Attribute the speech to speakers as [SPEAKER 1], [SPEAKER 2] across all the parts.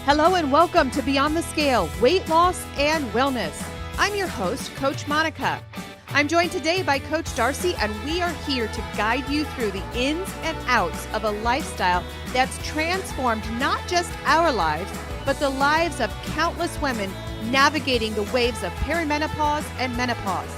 [SPEAKER 1] Hello and welcome to Beyond the Scale, Weight Loss and Wellness. I'm your host, Coach Monica. I'm joined today by Coach Darcy, and we are here to guide you through the ins and outs of a lifestyle that's transformed not just our lives, but the lives of countless women navigating the waves of perimenopause and menopause.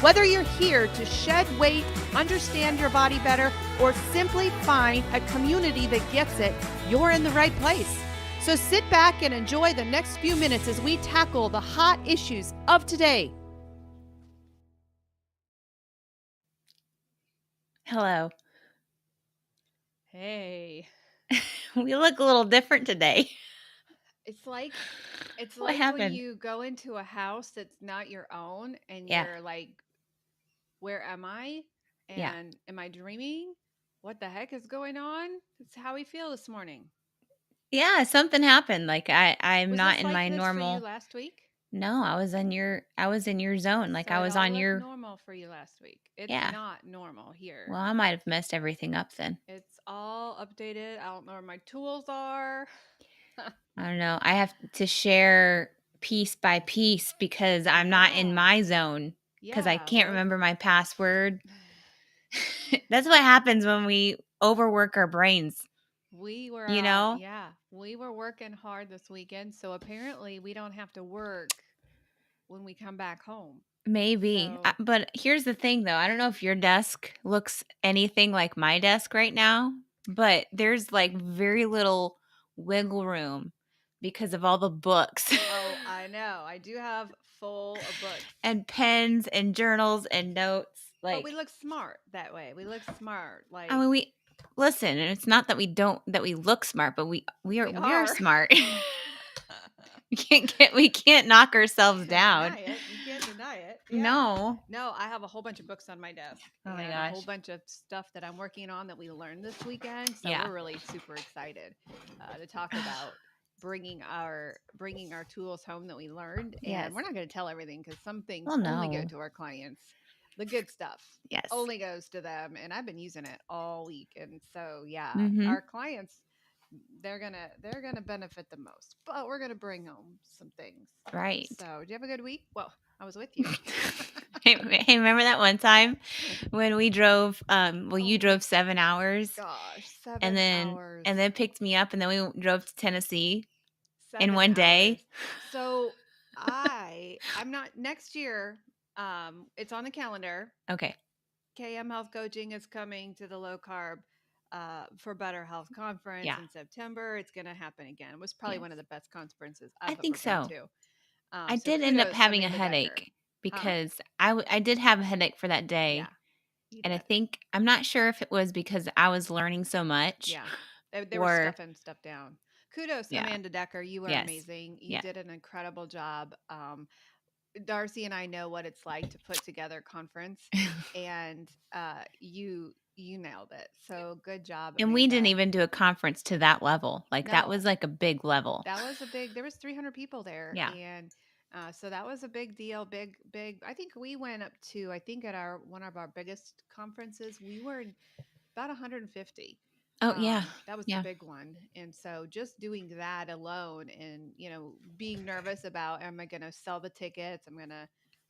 [SPEAKER 1] Whether you're here to shed weight, understand your body better, or simply find a community that gets it, you're in the right place. So sit back and enjoy the next few minutes as we tackle the hot issues of today.
[SPEAKER 2] Hello.
[SPEAKER 1] Hey,
[SPEAKER 2] We look a little different today.
[SPEAKER 1] it's like
[SPEAKER 2] What
[SPEAKER 1] when
[SPEAKER 2] happened?
[SPEAKER 1] you go into a house that's not your own and
[SPEAKER 2] Yeah.
[SPEAKER 1] you're like, where am I?
[SPEAKER 2] Yeah.
[SPEAKER 1] And am I dreaming? What the heck is going on? That's how we feel this morning.
[SPEAKER 2] Yeah, something happened. Like I'm
[SPEAKER 1] Was
[SPEAKER 2] not
[SPEAKER 1] this
[SPEAKER 2] in
[SPEAKER 1] like
[SPEAKER 2] my
[SPEAKER 1] this for you
[SPEAKER 2] normal.
[SPEAKER 1] last week?
[SPEAKER 2] No, I was in your zone. Like
[SPEAKER 1] So
[SPEAKER 2] I
[SPEAKER 1] it
[SPEAKER 2] was
[SPEAKER 1] all
[SPEAKER 2] on
[SPEAKER 1] looked
[SPEAKER 2] your.
[SPEAKER 1] normal for you last week. It's
[SPEAKER 2] Yeah.
[SPEAKER 1] not normal here.
[SPEAKER 2] Well, I might have messed everything up then.
[SPEAKER 1] It's all updated. I don't know where my tools are.
[SPEAKER 2] I don't know. I have to share piece by piece because I'm not in
[SPEAKER 1] Yeah.
[SPEAKER 2] my zone because I
[SPEAKER 1] Yeah.
[SPEAKER 2] can't remember my password. That's what happens when we overwork our brains, you know?
[SPEAKER 1] We were working hard this weekend, so apparently we don't have to work when we come back home.
[SPEAKER 2] Maybe.
[SPEAKER 1] So,
[SPEAKER 2] But here's the thing though. I don't know if your desk looks anything like my desk right now, but there's like very little wiggle room because of all the books
[SPEAKER 1] oh, I know. I do have full of books.
[SPEAKER 2] and pens and journals and notes.
[SPEAKER 1] But we
[SPEAKER 2] Like,
[SPEAKER 1] look smart that way. We look smart.
[SPEAKER 2] I
[SPEAKER 1] Like
[SPEAKER 2] mean, we listen, and it's not that we look smart, but we
[SPEAKER 1] we
[SPEAKER 2] are
[SPEAKER 1] are.
[SPEAKER 2] smart. We can't knock
[SPEAKER 1] You
[SPEAKER 2] ourselves
[SPEAKER 1] can't deny
[SPEAKER 2] down.
[SPEAKER 1] it. You can't deny it. Yeah.
[SPEAKER 2] No.
[SPEAKER 1] No, I have a whole bunch of books on my desk
[SPEAKER 2] Oh my
[SPEAKER 1] and a whole
[SPEAKER 2] gosh.
[SPEAKER 1] bunch of stuff that I'm working on that we learned this weekend. So
[SPEAKER 2] Yeah.
[SPEAKER 1] we're really super excited to talk about bringing our tools home that we learned. And
[SPEAKER 2] Yes.
[SPEAKER 1] we're not going to tell everything because some things
[SPEAKER 2] Well,
[SPEAKER 1] only go
[SPEAKER 2] no.
[SPEAKER 1] to our clients. The good stuff
[SPEAKER 2] Yes.
[SPEAKER 1] only goes to them, and I've been using it all week. And so, yeah,
[SPEAKER 2] Mhm.
[SPEAKER 1] our clients they're gonna benefit the most, but we're gonna bring home some things.
[SPEAKER 2] Right.
[SPEAKER 1] So, do you have a good week? Well, I was with you.
[SPEAKER 2] Hey, remember that one time when we drove, well,
[SPEAKER 1] Oh
[SPEAKER 2] you
[SPEAKER 1] my
[SPEAKER 2] drove 7 hours
[SPEAKER 1] gosh,
[SPEAKER 2] and
[SPEAKER 1] 7
[SPEAKER 2] then
[SPEAKER 1] hours.
[SPEAKER 2] and then picked me up, and then we drove to Tennessee in
[SPEAKER 1] 7
[SPEAKER 2] one
[SPEAKER 1] hours.
[SPEAKER 2] day?
[SPEAKER 1] So, I'm not next year, it's on the calendar.
[SPEAKER 2] Okay.
[SPEAKER 1] KM Health Coaching is coming to the Low Carb for Better Health Conference
[SPEAKER 2] Yeah.
[SPEAKER 1] in September. It's going to happen again. It was probably one of
[SPEAKER 2] Yes.
[SPEAKER 1] the best conferences
[SPEAKER 2] I
[SPEAKER 1] I've
[SPEAKER 2] think
[SPEAKER 1] ever been
[SPEAKER 2] so.
[SPEAKER 1] to.
[SPEAKER 2] I
[SPEAKER 1] So
[SPEAKER 2] did end up
[SPEAKER 1] kudos,
[SPEAKER 2] having a
[SPEAKER 1] Amanda Decker.
[SPEAKER 2] headache
[SPEAKER 1] Huh?
[SPEAKER 2] because I did have a headache for that
[SPEAKER 1] Yeah,
[SPEAKER 2] day,
[SPEAKER 1] you
[SPEAKER 2] and I
[SPEAKER 1] did.
[SPEAKER 2] think I'm not sure if it was because I was learning so much
[SPEAKER 1] Yeah, they were
[SPEAKER 2] or
[SPEAKER 1] stuffing stuff down. Kudos,
[SPEAKER 2] yeah.
[SPEAKER 1] Amanda Decker. You were
[SPEAKER 2] Yes.
[SPEAKER 1] amazing. You
[SPEAKER 2] Yeah.
[SPEAKER 1] did an incredible job. Darcy and I know what it's like to put together a conference, and you nailed it. So good job,
[SPEAKER 2] And we didn't
[SPEAKER 1] Amanda.
[SPEAKER 2] even do a conference to that level. Like, that was
[SPEAKER 1] No,
[SPEAKER 2] like a big level.
[SPEAKER 1] that was a big. There was 300 people there,
[SPEAKER 2] Yeah.
[SPEAKER 1] and so that was a big deal. Big. I think we went up to. I think at our one of our biggest conferences, we were about 150.
[SPEAKER 2] Oh, yeah.
[SPEAKER 1] That was the
[SPEAKER 2] Yeah.
[SPEAKER 1] big one. And so just doing that alone and, being nervous about, am I going to sell the tickets?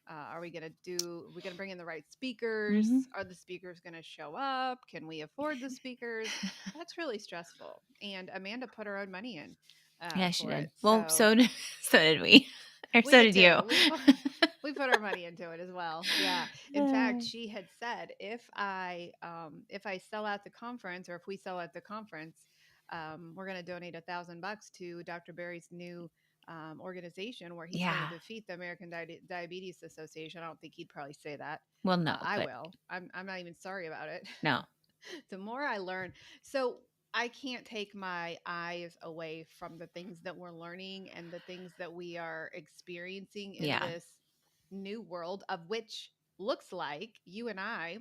[SPEAKER 1] Are we going to bring in the right speakers?
[SPEAKER 2] Mhm.
[SPEAKER 1] Are the speakers going to show up? Can we afford the speakers? That's really stressful. And Amanda put her own money in
[SPEAKER 2] Yeah, she
[SPEAKER 1] for
[SPEAKER 2] did.
[SPEAKER 1] it.
[SPEAKER 2] Well,
[SPEAKER 1] So
[SPEAKER 2] so did so did we. Or
[SPEAKER 1] we
[SPEAKER 2] so
[SPEAKER 1] did
[SPEAKER 2] did you.
[SPEAKER 1] too. We put our money into it as well. Yeah. In fact, she had said if I sell out the conference, or if we sell at the conference, we're going to donate $1,000 to Dr. Barry's new organization where he's going
[SPEAKER 2] Yeah.
[SPEAKER 1] to defeat the American Diabetes Association. I don't think he'd probably say that.
[SPEAKER 2] Well, no,
[SPEAKER 1] I
[SPEAKER 2] but
[SPEAKER 1] will. I'm not even sorry about it.
[SPEAKER 2] no.
[SPEAKER 1] The more I learn, so I can't take my eyes away from the things that we're learning and the things that we are experiencing in
[SPEAKER 2] Yeah.
[SPEAKER 1] this new world, of which looks like you and I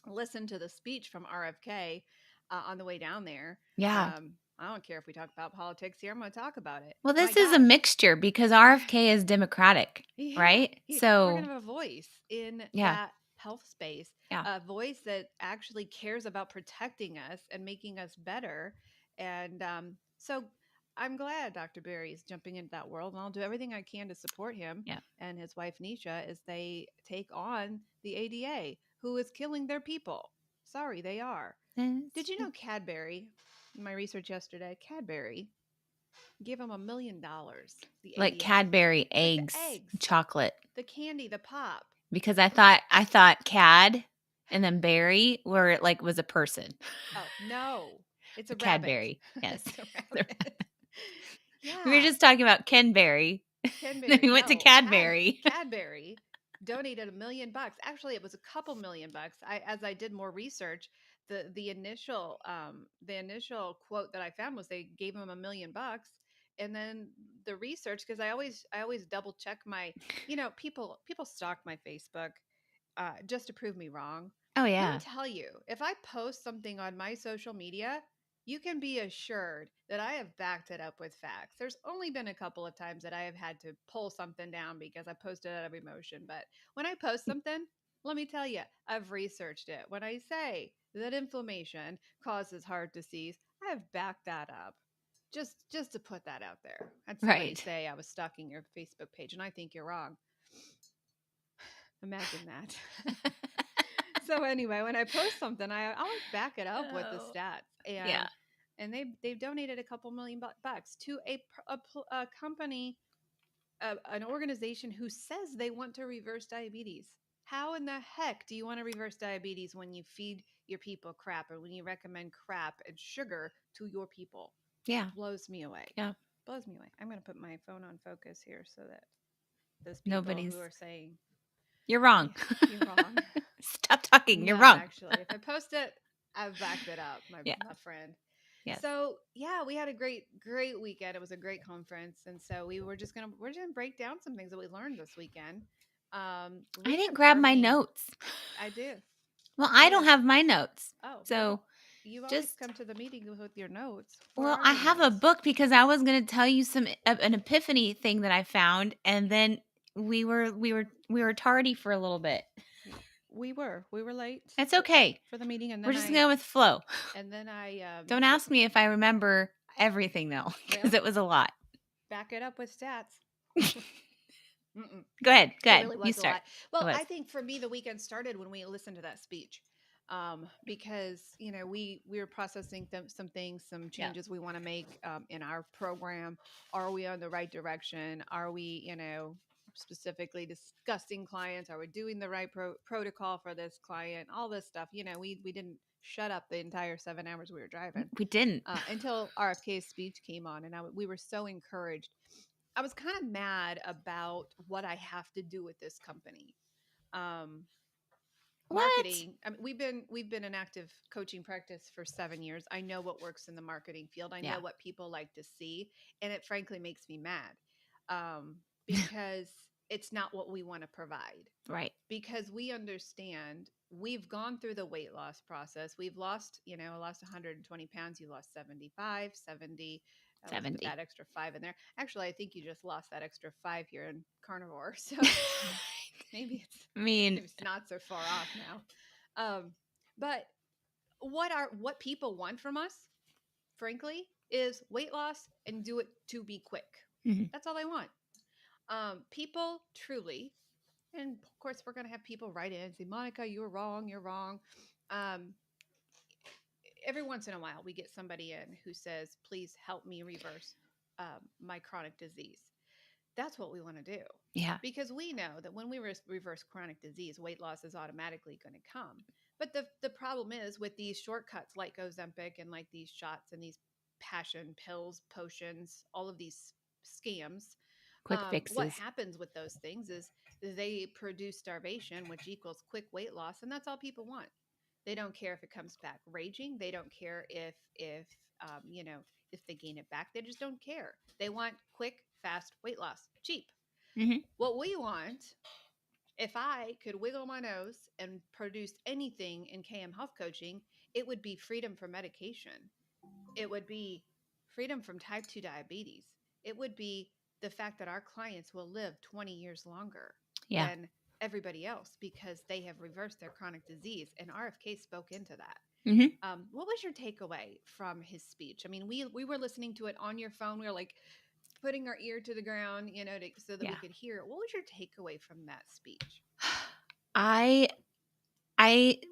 [SPEAKER 1] listened to the speech from RFK on the way down there.
[SPEAKER 2] Yeah.
[SPEAKER 1] I don't care if we talk about politics here. I'm going to talk about it.
[SPEAKER 2] Well,
[SPEAKER 1] My
[SPEAKER 2] this is a
[SPEAKER 1] gosh.
[SPEAKER 2] mixture because RFK is Democratic,
[SPEAKER 1] Yeah,
[SPEAKER 2] right?
[SPEAKER 1] we're going
[SPEAKER 2] So,
[SPEAKER 1] to have a voice in
[SPEAKER 2] yeah.
[SPEAKER 1] that health space,
[SPEAKER 2] Yeah.
[SPEAKER 1] a voice that actually cares about protecting us and making us better. And so I'm glad Dr. Barry is jumping into that world, and I'll do everything I can to support him
[SPEAKER 2] Yeah.
[SPEAKER 1] and his wife Nisha as they take on the ADA, who is killing their people. Sorry, they are. Did you know Cadbury? In my research yesterday, Cadbury gave them $1 million. The
[SPEAKER 2] Like
[SPEAKER 1] ADA,
[SPEAKER 2] Cadbury
[SPEAKER 1] like the
[SPEAKER 2] eggs,
[SPEAKER 1] eggs,
[SPEAKER 2] chocolate.
[SPEAKER 1] the candy, the pop.
[SPEAKER 2] Because I thought Cad and then Berry were like was a person.
[SPEAKER 1] Oh no, it's a rabbit.
[SPEAKER 2] Cadbury. Yes.
[SPEAKER 1] It's a rabbit.
[SPEAKER 2] We were
[SPEAKER 1] Yeah.
[SPEAKER 2] just talking about Ken Berry. Then
[SPEAKER 1] Cadbury,
[SPEAKER 2] we went to
[SPEAKER 1] no,
[SPEAKER 2] Cadbury.
[SPEAKER 1] Cadbury donated $1 million. Actually, it was a couple $1 million. As I did more research, the initial quote that I found was they gave him $1 million, and then the research, because I always double check my, people stalk my Facebook just to prove me wrong.
[SPEAKER 2] Oh
[SPEAKER 1] Let me
[SPEAKER 2] yeah.
[SPEAKER 1] tell you, if I post something on my social media, you can be assured that I have backed it up with facts. There's only been a couple of times that I have had to pull something down because I posted out of emotion. But when I post something, let me tell you, I've researched it. When I say that inflammation causes heart disease, I have backed that up. Just to put that out there. Had somebody
[SPEAKER 2] Right.
[SPEAKER 1] say I was stalking your Facebook page, and I think you're wrong. Imagine that. So anyway, when I post something, I always back it up with the
[SPEAKER 2] Oh.
[SPEAKER 1] stats,
[SPEAKER 2] Yeah.
[SPEAKER 1] and they've donated a couple million bucks to a company, an organization who says they want to reverse diabetes. How in the heck do you want to reverse diabetes when you feed your people crap, or when you recommend crap and sugar to your people?
[SPEAKER 2] Yeah.
[SPEAKER 1] Blows me away.
[SPEAKER 2] Yeah.
[SPEAKER 1] Blows me away. I'm going to put my phone on focus here so that those people
[SPEAKER 2] Nobody's
[SPEAKER 1] who are saying,
[SPEAKER 2] You're wrong.
[SPEAKER 1] yeah, you're wrong.
[SPEAKER 2] Stop talking. You're
[SPEAKER 1] No,
[SPEAKER 2] wrong.
[SPEAKER 1] actually, if I post it, I've backed it up, my
[SPEAKER 2] Yeah.
[SPEAKER 1] my friend.
[SPEAKER 2] Yes.
[SPEAKER 1] So yeah, we had a great weekend. It was a great conference, and so we're just gonna break down some things that we learned this weekend.
[SPEAKER 2] I didn't grab my
[SPEAKER 1] Reconfirming,
[SPEAKER 2] notes.
[SPEAKER 1] I do.
[SPEAKER 2] Well,
[SPEAKER 1] Oh
[SPEAKER 2] I don't
[SPEAKER 1] yeah.
[SPEAKER 2] have my notes.
[SPEAKER 1] Oh well,
[SPEAKER 2] So
[SPEAKER 1] you always
[SPEAKER 2] just
[SPEAKER 1] come to the meeting with your notes. Where
[SPEAKER 2] well,
[SPEAKER 1] are
[SPEAKER 2] I
[SPEAKER 1] your
[SPEAKER 2] have a
[SPEAKER 1] notes?
[SPEAKER 2] book because I was going to tell you an epiphany thing that I found, and then we were tardy for a little bit.
[SPEAKER 1] We were late
[SPEAKER 2] It's okay.
[SPEAKER 1] for the meeting, and
[SPEAKER 2] We're
[SPEAKER 1] then
[SPEAKER 2] just going with flow.
[SPEAKER 1] I
[SPEAKER 2] Don't ask me if I remember everything though, because
[SPEAKER 1] well,
[SPEAKER 2] it was a lot.
[SPEAKER 1] back it up with stats. Mm-mm.
[SPEAKER 2] Go ahead. Go
[SPEAKER 1] It
[SPEAKER 2] ahead.
[SPEAKER 1] really
[SPEAKER 2] You
[SPEAKER 1] was a
[SPEAKER 2] start.
[SPEAKER 1] lot.
[SPEAKER 2] It
[SPEAKER 1] Well,
[SPEAKER 2] was.
[SPEAKER 1] I think for me, the weekend started when we listened to that speech, because we were processing some things, some
[SPEAKER 2] Yeah.
[SPEAKER 1] changes we want to make in our program. Are we on the right direction? Are we, specifically discussing clients? Are we doing the right protocol for this client? All this stuff. We didn't shut up the entire 7 hours we were driving
[SPEAKER 2] We didn't.
[SPEAKER 1] until RFK's speech came on, and we were so encouraged. I was kind of mad about what I have to do with this company. Um,
[SPEAKER 2] What?
[SPEAKER 1] Marketing. I mean, we've been in active coaching practice for 7 years. I know what works in the marketing field. I
[SPEAKER 2] Yeah.
[SPEAKER 1] know what people like to see, and it frankly makes me mad because it's not what we want to provide.
[SPEAKER 2] Right.
[SPEAKER 1] Because we understand we've gone through the weight loss process. We've lost, I lost 120 pounds. You lost 75, 70. Let's put
[SPEAKER 2] 70.
[SPEAKER 1] that extra 5 in there. Actually, I think you just lost that extra 5 here in carnivore. So maybe
[SPEAKER 2] I mean,
[SPEAKER 1] it's not so far off now. But what people want from us, frankly, is weight loss and do it to be quick.
[SPEAKER 2] mhm.
[SPEAKER 1] That's all they want. People truly, and of course, we're going to have people write in and say, Monica, you're wrong. You're wrong. Um, every once in a while, we get somebody in who says, please help me reverse my chronic disease. That's what we want to do.
[SPEAKER 2] Yeah.
[SPEAKER 1] Because we know that when we reverse chronic disease, weight loss is automatically going to come. But the problem is with these shortcuts like Ozempic and like these shots and these passion pills, potions, all of these scams,
[SPEAKER 2] Quick
[SPEAKER 1] what
[SPEAKER 2] fixes.
[SPEAKER 1] happens with those things is they produce starvation, which equals quick weight loss, and that's all people want. They don't care if it comes back raging. They don't care um, you know if they gain it back. They just don't care. They want quick, fast weight loss, cheap.
[SPEAKER 2] Hmm.
[SPEAKER 1] What we want, if I could wiggle my nose and produce anything in KM health coaching, it would be freedom from medication. It would be freedom from type 2 diabetes. It would be the fact that our clients will live 20 years longer
[SPEAKER 2] Yeah.
[SPEAKER 1] than everybody else because they have reversed their chronic disease. And RFK spoke into that.
[SPEAKER 2] Mhm.
[SPEAKER 1] What was your takeaway from his speech? I mean, we were listening to it on your phone. We were like putting our ear to the ground, so that we
[SPEAKER 2] Yeah.
[SPEAKER 1] could hear it. What was your takeaway from that speech?
[SPEAKER 2] I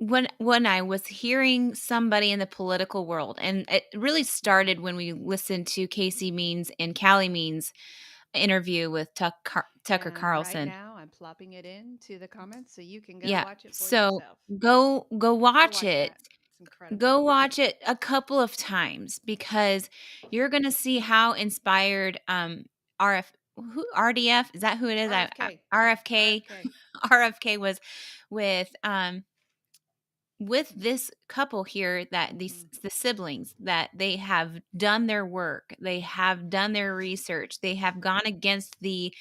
[SPEAKER 2] when I was hearing somebody in the political world, and it really
[SPEAKER 1] Mhm.
[SPEAKER 2] started when we listened to Casey Means and Callie Means interview with Tucker
[SPEAKER 1] And right
[SPEAKER 2] Carlson.
[SPEAKER 1] now, I'm plopping it into the comments so you can go
[SPEAKER 2] Yeah.
[SPEAKER 1] watch it for
[SPEAKER 2] So
[SPEAKER 1] yourself.
[SPEAKER 2] go
[SPEAKER 1] Go
[SPEAKER 2] watch
[SPEAKER 1] watch
[SPEAKER 2] it.
[SPEAKER 1] that. It's incredible.
[SPEAKER 2] Go watch it a couple of times because you're gonna see how inspired RF who RDF is that who it is?
[SPEAKER 1] RFK.
[SPEAKER 2] RFK
[SPEAKER 1] RFK.
[SPEAKER 2] RFK was with this couple here, that
[SPEAKER 1] Hmm.
[SPEAKER 2] the siblings, that they have done their work, they have done their research, they have gone against the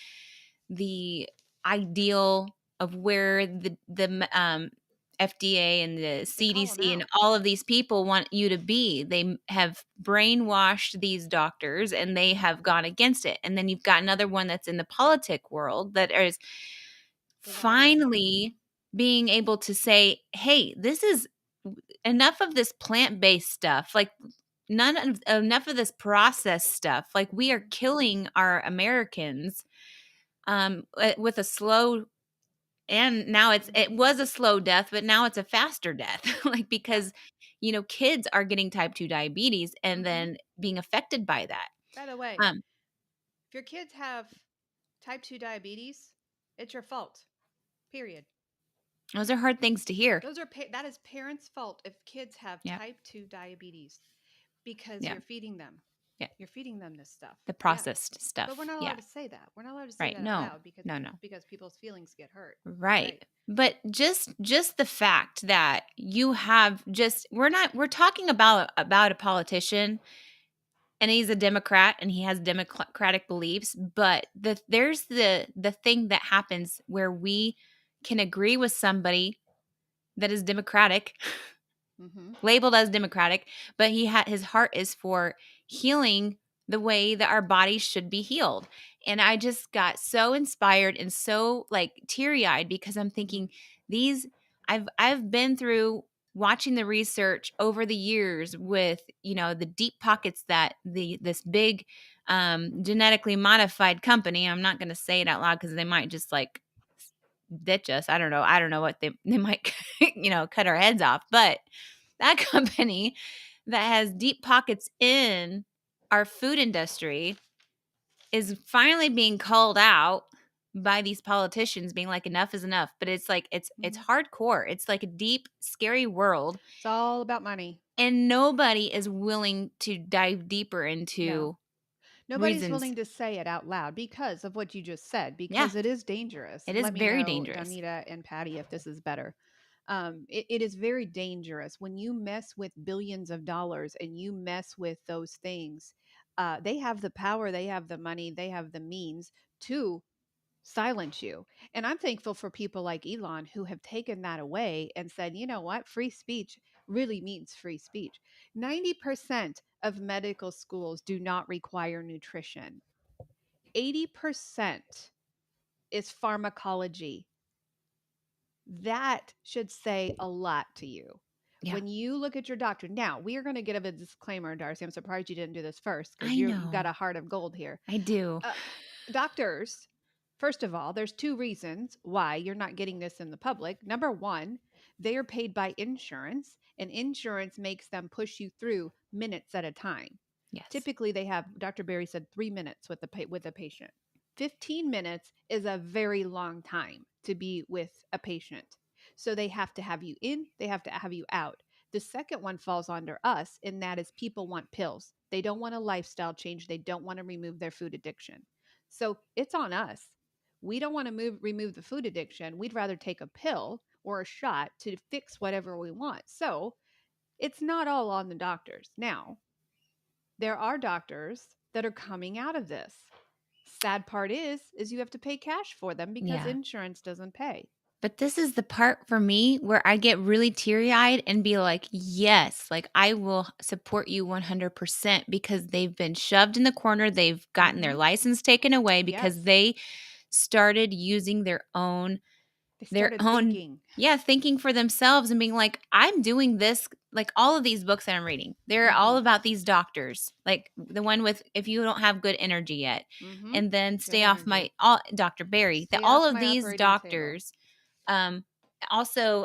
[SPEAKER 2] ideal of where the FDA and the
[SPEAKER 1] They call them
[SPEAKER 2] CDC and
[SPEAKER 1] out.
[SPEAKER 2] all of these people want you to be. They have brainwashed these doctors and they have gone against it. And then you've got another one that's in the politic world that is
[SPEAKER 1] Dividing.
[SPEAKER 2] finally being able to say, "Hey, this is enough of this plant-based stuff. Like none of enough of this processed stuff. Like we are
[SPEAKER 1] Hmm.
[SPEAKER 2] killing our Americans with a slow, and now it
[SPEAKER 1] Hmm.
[SPEAKER 2] was a slow death, but now it's a faster death. Like
[SPEAKER 1] Yeah.
[SPEAKER 2] because kids are getting type 2 diabetes and
[SPEAKER 1] Hmm.
[SPEAKER 2] then being affected by that.
[SPEAKER 1] By the way,
[SPEAKER 2] Um
[SPEAKER 1] if your kids have type 2 diabetes, it's your fault. Period.
[SPEAKER 2] those are hard things to hear.
[SPEAKER 1] That is parents' fault if kids have
[SPEAKER 2] Yeah.
[SPEAKER 1] type 2 diabetes because
[SPEAKER 2] Yeah.
[SPEAKER 1] you're feeding them.
[SPEAKER 2] Yeah.
[SPEAKER 1] You're feeding them this stuff.
[SPEAKER 2] The
[SPEAKER 1] Yeah.
[SPEAKER 2] processed
[SPEAKER 1] But we're
[SPEAKER 2] stuff.
[SPEAKER 1] not
[SPEAKER 2] Yeah.
[SPEAKER 1] allowed to say that. We're not allowed to say
[SPEAKER 2] Right.
[SPEAKER 1] that out
[SPEAKER 2] No.
[SPEAKER 1] loud
[SPEAKER 2] No, no.
[SPEAKER 1] because people's feelings get hurt.
[SPEAKER 2] Right.
[SPEAKER 1] Right.
[SPEAKER 2] But just the fact that you have just we're talking about a politician, and he's a Democrat and he has democratic beliefs, but there's the thing that happens where we can agree with somebody that is democratic,
[SPEAKER 1] Mm-hmm.
[SPEAKER 2] labeled as democratic, but his heart is for healing the way that our bodies should be healed. And I just got so inspired and so like teary-eyed because I'm
[SPEAKER 1] Mm-hmm.
[SPEAKER 2] thinking these I've been through watching the research over the years with the deep pockets that this big genetically modified company, I'm not going to say it out loud because they might just like ditch us. I don't know what they might cut our heads off, but that company that has deep pockets in our food industry is finally being called out by these politicians being like enough is enough, but it's like it's
[SPEAKER 1] Mm-hmm.
[SPEAKER 2] hardcore. It's like a deep scary world,
[SPEAKER 1] It's all about money.
[SPEAKER 2] and nobody is willing to dive deeper
[SPEAKER 1] No.
[SPEAKER 2] into
[SPEAKER 1] Nobody's
[SPEAKER 2] reasons.
[SPEAKER 1] willing to say it out loud because of what you just said,
[SPEAKER 2] Yeah,
[SPEAKER 1] because it is dangerous.
[SPEAKER 2] it is
[SPEAKER 1] Let me
[SPEAKER 2] very
[SPEAKER 1] know,
[SPEAKER 2] dangerous.
[SPEAKER 1] Donita and Patty, if this is better. It is very dangerous when you mess with billions of dollars and you mess with those things. They have the power, they have the money, they have the means to silence you. And I'm thankful for people like Elon who have taken that away and said, you know what? Free speech really means free speech. 90% of medical schools do not require nutrition, 80% is pharmacology. That should say a lot to you.
[SPEAKER 2] Yeah,
[SPEAKER 1] When you look at your doctor, now we are going to give a disclaimer, Darcy. I'm surprised you didn't do this first because
[SPEAKER 2] I
[SPEAKER 1] you've got
[SPEAKER 2] know.
[SPEAKER 1] a heart of gold here.
[SPEAKER 2] I do.
[SPEAKER 1] uh, Doctors, first of all, there's two reasons why you're not getting this in the public. Number one, they are paid by insurance, and insurance makes them push you through minutes at a time.
[SPEAKER 2] Yes.
[SPEAKER 1] Typically, they have, Dr. Barry said, 3 minutes with with a patient. 15 minutes is a very long time to be with a patient. So they have to have you in, they have to have you out. The second one falls under us, and that is people want pills. They don't want a lifestyle change. They don't want to remove their food addiction. So it's on us. We don't want to remove the food addiction. We'd rather take a pill or a shot to fix whatever we want. So it's not all on the doctors. Now, there are doctors that are coming out of this. Sad part is you have to pay cash for them because
[SPEAKER 2] Yeah.
[SPEAKER 1] insurance doesn't pay.
[SPEAKER 2] But this is the part for me where I get really teary-eyed and be like, "Yes, like I will support you 100% because they've been shoved in the corner. They've gotten their
[SPEAKER 1] Hmm.
[SPEAKER 2] license taken away because
[SPEAKER 1] Yes,
[SPEAKER 2] they started using
[SPEAKER 1] they
[SPEAKER 2] their
[SPEAKER 1] started
[SPEAKER 2] own
[SPEAKER 1] thinking.
[SPEAKER 2] yeah, thinking for themselves and being like, "I'm doing this like all of these books that I'm reading, they're all
[SPEAKER 1] Mhm.
[SPEAKER 2] about these doctors. Like the one with if you don't have good energy yet,
[SPEAKER 1] Mhm.
[SPEAKER 2] and then
[SPEAKER 1] Good
[SPEAKER 2] stay off
[SPEAKER 1] energy.
[SPEAKER 2] my all Dr. Barry. That
[SPEAKER 1] Stay
[SPEAKER 2] all
[SPEAKER 1] off
[SPEAKER 2] of
[SPEAKER 1] my
[SPEAKER 2] these
[SPEAKER 1] operating table.
[SPEAKER 2] doctors, um, also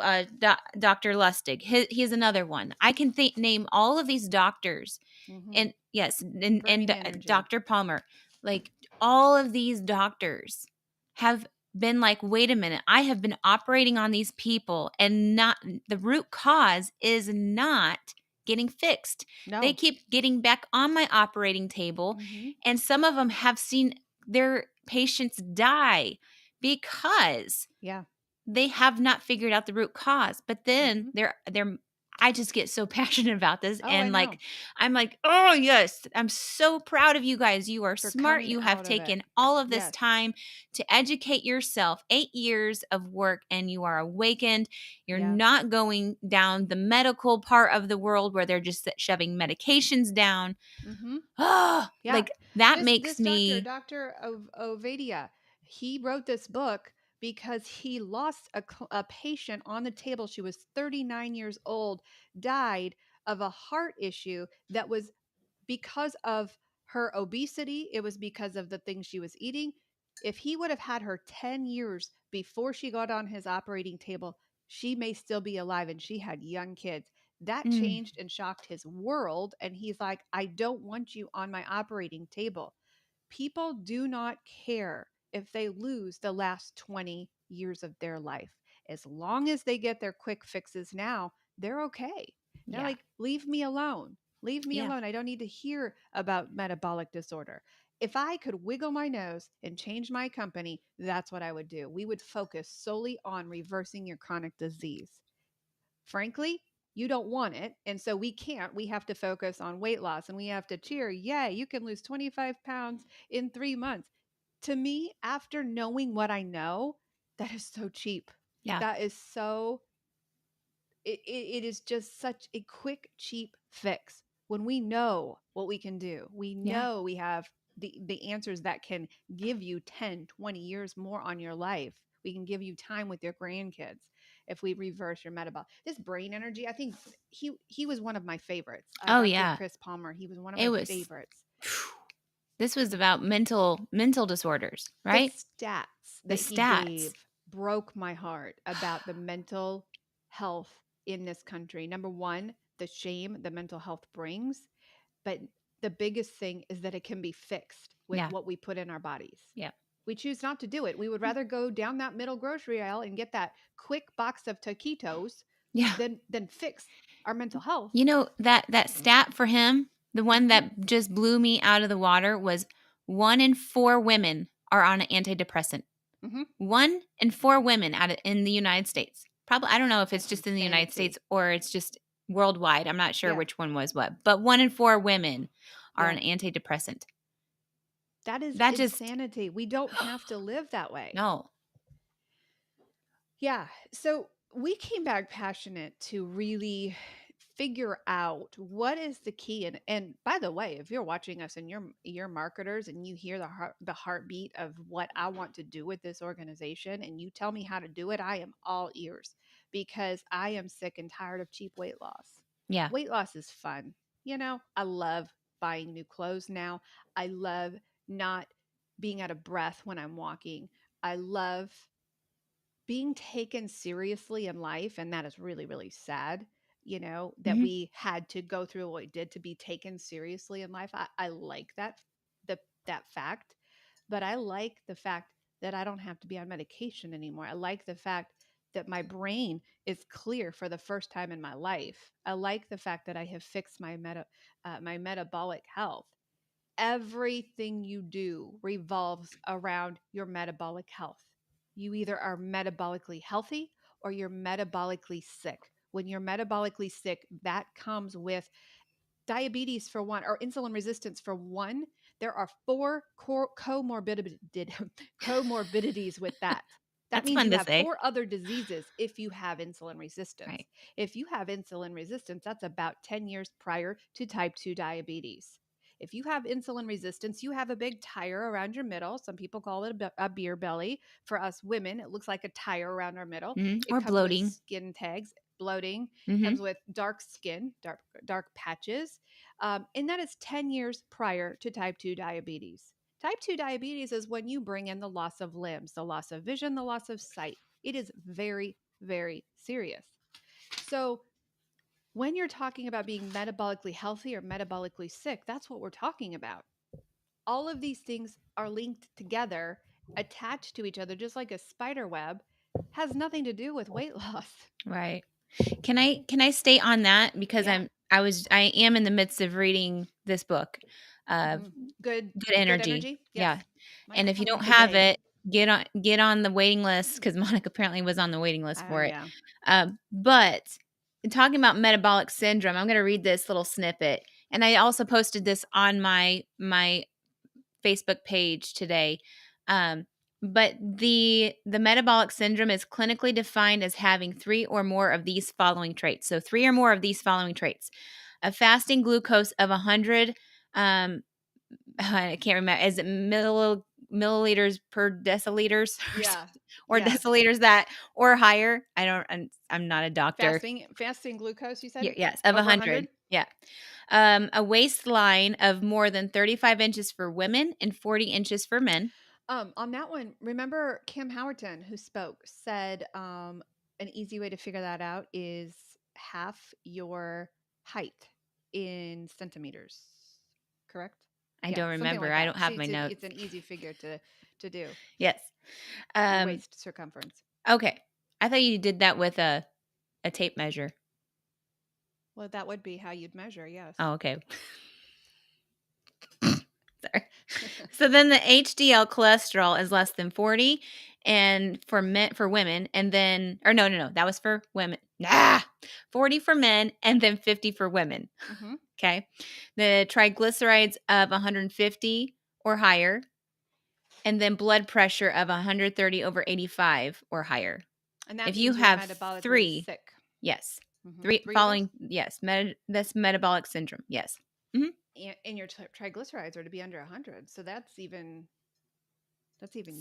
[SPEAKER 2] Dr. Lustig, he's another one. I can name all of these doctors,
[SPEAKER 1] Mhm.
[SPEAKER 2] and yes, and
[SPEAKER 1] Brain energy.
[SPEAKER 2] Dr. Palmer, like all of these doctors have been like, wait a minute, I have been operating on these people and not the root cause is not getting fixed. They
[SPEAKER 1] No.
[SPEAKER 2] keep getting back on my operating table,
[SPEAKER 1] Mhm.
[SPEAKER 2] and some of them have seen their patients die because
[SPEAKER 1] Yeah.
[SPEAKER 2] they have not figured out the root cause. But then
[SPEAKER 1] Mhm.
[SPEAKER 2] they're I just get so passionate about this,
[SPEAKER 1] Oh, I
[SPEAKER 2] and
[SPEAKER 1] know.
[SPEAKER 2] like I'm like, "Oh, yes, I'm so proud of you guys. You are
[SPEAKER 1] For
[SPEAKER 2] smart.
[SPEAKER 1] coming
[SPEAKER 2] You have
[SPEAKER 1] out of it.
[SPEAKER 2] taken all of this
[SPEAKER 1] Yes.
[SPEAKER 2] time to educate yourself. 8 years of work and you are awakened. You're
[SPEAKER 1] Yeah.
[SPEAKER 2] not going down the medical part of the world where they're just shoving medications down."
[SPEAKER 1] Mhm.
[SPEAKER 2] Oh,
[SPEAKER 1] Yeah.
[SPEAKER 2] like that
[SPEAKER 1] This
[SPEAKER 2] makes
[SPEAKER 1] doctor,
[SPEAKER 2] me
[SPEAKER 1] Dr. Ovadia, he wrote this book because he lost a patient on the table. She was 39 years old, died of a heart issue that was because of her obesity. It was because of the things she was eating. If he would have had her 10 years before she got on his operating table, she may still be alive, and she had young kids. That
[SPEAKER 2] mm,
[SPEAKER 1] changed and shocked his world. And he's like, I don't want you on my operating table. People do not care if they lose the last 20 years of their life. As long as they get their quick fixes now, they're okay. They're
[SPEAKER 2] yeah.
[SPEAKER 1] like, leave me alone. Leave me
[SPEAKER 2] Yeah.
[SPEAKER 1] alone. I don't need to hear about metabolic disorder. If I could wiggle my nose and change my company, that's what I would do. We would focus solely on reversing your chronic disease. Frankly, you don't want it. And so we can't. We have to focus on weight loss and we have to cheer. Yay, you can lose 25 pounds in 3 months. To me, after knowing what I know, that is so cheap.
[SPEAKER 2] Yeah.
[SPEAKER 1] That is so it is just such a quick, cheap fix. When we know what we can do, we
[SPEAKER 2] Yeah.
[SPEAKER 1] know we have the answers that can give you 10, 20 years more on your life. We can give you time with your grandkids if we reverse your metabolic. This brain energy, I think he was one of my favorites.
[SPEAKER 2] Oh,
[SPEAKER 1] Dr.
[SPEAKER 2] yeah.
[SPEAKER 1] Chris Palmer, he was one of
[SPEAKER 2] It
[SPEAKER 1] my
[SPEAKER 2] was
[SPEAKER 1] favorites.
[SPEAKER 2] this was about mental disorders,
[SPEAKER 1] The
[SPEAKER 2] right?
[SPEAKER 1] stats
[SPEAKER 2] The
[SPEAKER 1] that he
[SPEAKER 2] stats.
[SPEAKER 1] gave broke my heart about the mental health in this country. Number one, the shame the mental health brings, but the biggest thing is that it can be fixed with
[SPEAKER 2] Yeah.
[SPEAKER 1] what we put in our bodies.
[SPEAKER 2] Yeah.
[SPEAKER 1] We choose not to do it. We would rather go down that middle grocery aisle and get that quick box of taquitos
[SPEAKER 2] Yeah.
[SPEAKER 1] than fix our mental health.
[SPEAKER 2] You know, that stat for him, the one
[SPEAKER 1] Mhm.
[SPEAKER 2] that just blew me out of the water was 1 in 4 women are on an antidepressant.
[SPEAKER 1] Mhm.
[SPEAKER 2] 1 in 4 women in the United States. Probably I don't know if it's
[SPEAKER 1] That's
[SPEAKER 2] just in the United States
[SPEAKER 1] insanity.
[SPEAKER 2] or it's just worldwide. I'm not sure
[SPEAKER 1] Yeah.
[SPEAKER 2] which one was what, but 1 in 4 women are on
[SPEAKER 1] Yeah.
[SPEAKER 2] antidepressant.
[SPEAKER 1] That is
[SPEAKER 2] That just
[SPEAKER 1] insanity. We don't have to live that way.
[SPEAKER 2] no.
[SPEAKER 1] Yeah. So we came back passionate to really figure out what is the key. And by the way, if you're watching us and you're marketers and you hear the heartbeat of what I want to do with this organization and you tell me how to do it, I am all ears because I am sick and tired of cheap weight loss.
[SPEAKER 2] Yeah.
[SPEAKER 1] Weight loss is fun. I love buying new clothes now. I love not being out of breath when I'm walking. I love being taken seriously in life, and that is really, really sad, that
[SPEAKER 2] Mhm.
[SPEAKER 1] we had to go through what we did to be taken seriously in life. I like that fact, but I like the fact that I don't have to be on medication anymore. I like the fact that my brain is clear for the first time in my life. I like the fact that I have fixed my metabolic health. Everything you do revolves around your metabolic health. You either are metabolically healthy or you're metabolically sick. When you're metabolically sick, that comes with diabetes for one, or insulin resistance for one. There are four comorbidities with that. That
[SPEAKER 2] That's
[SPEAKER 1] means
[SPEAKER 2] fun
[SPEAKER 1] you
[SPEAKER 2] to
[SPEAKER 1] have
[SPEAKER 2] say.
[SPEAKER 1] four other diseases if you have insulin resistance.
[SPEAKER 2] Right.
[SPEAKER 1] If you have insulin resistance, that's about 10 years prior to type 2 diabetes. If you have insulin resistance, you have a big tire around your middle. Some people call it a beer belly. For us women, it looks like a tire around our middle.
[SPEAKER 2] Mhm.
[SPEAKER 1] It
[SPEAKER 2] Or
[SPEAKER 1] comes with
[SPEAKER 2] bloating.
[SPEAKER 1] skin tags. bloating,
[SPEAKER 2] Mm-hmm.
[SPEAKER 1] comes with dark skin, dark patches, and that is 10 years prior to type 2 diabetes. Type 2 diabetes is when you bring in the loss of limbs, the loss of vision, the loss of sight. It is very, very serious. So, when you're talking about being metabolically healthy or metabolically sick, that's what we're talking about. All of these things are linked together, attached to each other, just like a spider web, has nothing to do with weight loss.
[SPEAKER 2] Right. Can I stay on that because
[SPEAKER 1] Yeah.
[SPEAKER 2] I am in the midst of reading this book, uh,
[SPEAKER 1] Hmm. Good,
[SPEAKER 2] Good
[SPEAKER 1] good
[SPEAKER 2] Energy.
[SPEAKER 1] energy. Yes.
[SPEAKER 2] Yeah, and
[SPEAKER 1] Mine's
[SPEAKER 2] if you
[SPEAKER 1] coming
[SPEAKER 2] don't have
[SPEAKER 1] today.
[SPEAKER 2] it, get on the waiting list because Monica apparently was on the waiting list
[SPEAKER 1] Oh,
[SPEAKER 2] for it.
[SPEAKER 1] yeah.
[SPEAKER 2] But in talking about metabolic syndrome, I'm going to read this little snippet, and I also posted this on my Facebook page today. Um, but the metabolic syndrome is clinically defined as having three or more of these following traits. So three or more of these following traits: a fasting glucose of 100. I can't remember. Is it milliliters per deciliters
[SPEAKER 1] Yeah.
[SPEAKER 2] or
[SPEAKER 1] Yeah.
[SPEAKER 2] deciliters that or higher? I don't. I'm not a doctor.
[SPEAKER 1] Fasting glucose, you said?
[SPEAKER 2] Yes, of
[SPEAKER 1] Over
[SPEAKER 2] 100.
[SPEAKER 1] 100?
[SPEAKER 2] Yeah. A waistline of more than 35 inches for women and 40 inches for men.
[SPEAKER 1] On that one, remember Kim Howerton, who spoke, said an easy way to figure that out is half your height in centimeters. Correct?
[SPEAKER 2] I
[SPEAKER 1] Yeah,
[SPEAKER 2] don't
[SPEAKER 1] something
[SPEAKER 2] remember.
[SPEAKER 1] like
[SPEAKER 2] I
[SPEAKER 1] that.
[SPEAKER 2] don't have
[SPEAKER 1] See,
[SPEAKER 2] my
[SPEAKER 1] it's
[SPEAKER 2] notes.
[SPEAKER 1] an easy figure to do.
[SPEAKER 2] Yes.
[SPEAKER 1] Your
[SPEAKER 2] Um,
[SPEAKER 1] waist circumference.
[SPEAKER 2] okay. I thought you did that with a tape measure.
[SPEAKER 1] Well, that would be how you'd measure. Yes.
[SPEAKER 2] Oh, okay. Sorry. So then the HDL cholesterol is less than 40 and for women and then or no, that was for women. 40 for men and then 50 for women.
[SPEAKER 1] Hmm.
[SPEAKER 2] Okay. The triglycerides of 150 or higher and then blood pressure of 130 over 85 or higher.
[SPEAKER 1] And that
[SPEAKER 2] If you
[SPEAKER 1] means you're
[SPEAKER 2] have
[SPEAKER 1] metabolically
[SPEAKER 2] 3,
[SPEAKER 1] sick.
[SPEAKER 2] yes.
[SPEAKER 1] Hmm.
[SPEAKER 2] 3
[SPEAKER 1] Three of those?
[SPEAKER 2] following yes, that's metabolic syndrome. Yes. Mhm.
[SPEAKER 1] And your triglycerides are to be under 100. So that's even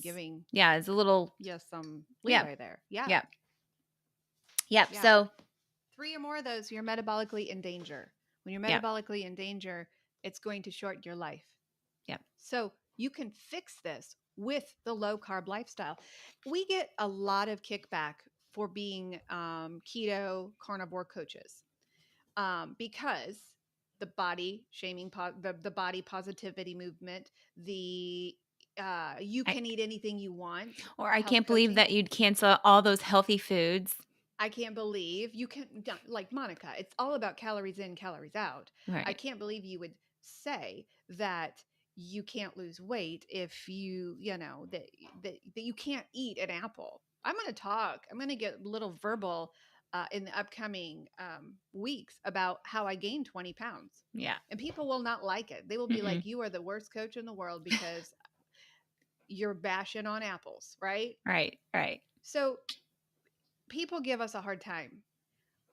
[SPEAKER 1] giving
[SPEAKER 2] Yeah, it's a little
[SPEAKER 1] you some
[SPEAKER 2] yeah.
[SPEAKER 1] leeway there. Yeah.
[SPEAKER 2] Yeah. Yep.
[SPEAKER 1] Yeah.
[SPEAKER 2] So,
[SPEAKER 1] Three or more of those, you're metabolically in danger. When you're
[SPEAKER 2] yeah.
[SPEAKER 1] metabolically in danger, it's going to shorten your life.
[SPEAKER 2] Yeah.
[SPEAKER 1] So you can fix this with the low carb lifestyle. We get a lot of kickback for being keto carnivore coaches because the body shaming, the body positivity movement, the you
[SPEAKER 2] I
[SPEAKER 1] can eat anything you want,
[SPEAKER 2] or I
[SPEAKER 1] health
[SPEAKER 2] can't believe
[SPEAKER 1] coaching.
[SPEAKER 2] that you'd cancel all those healthy foods.
[SPEAKER 1] I can't believe you can, like Monica, it's all about calories in, calories out. I
[SPEAKER 2] Right.
[SPEAKER 1] can't believe you would say that you can't lose weight if that you can't eat an apple. I'm going to get a little verbal in the upcoming weeks about how I gained 20 pounds.
[SPEAKER 2] Yeah.
[SPEAKER 1] And people will not like it. They will be
[SPEAKER 2] Mm-mm.
[SPEAKER 1] like, you are the worst coach in the world because you're bashing on apples, right?
[SPEAKER 2] Right. Right.
[SPEAKER 1] So people give us a hard time.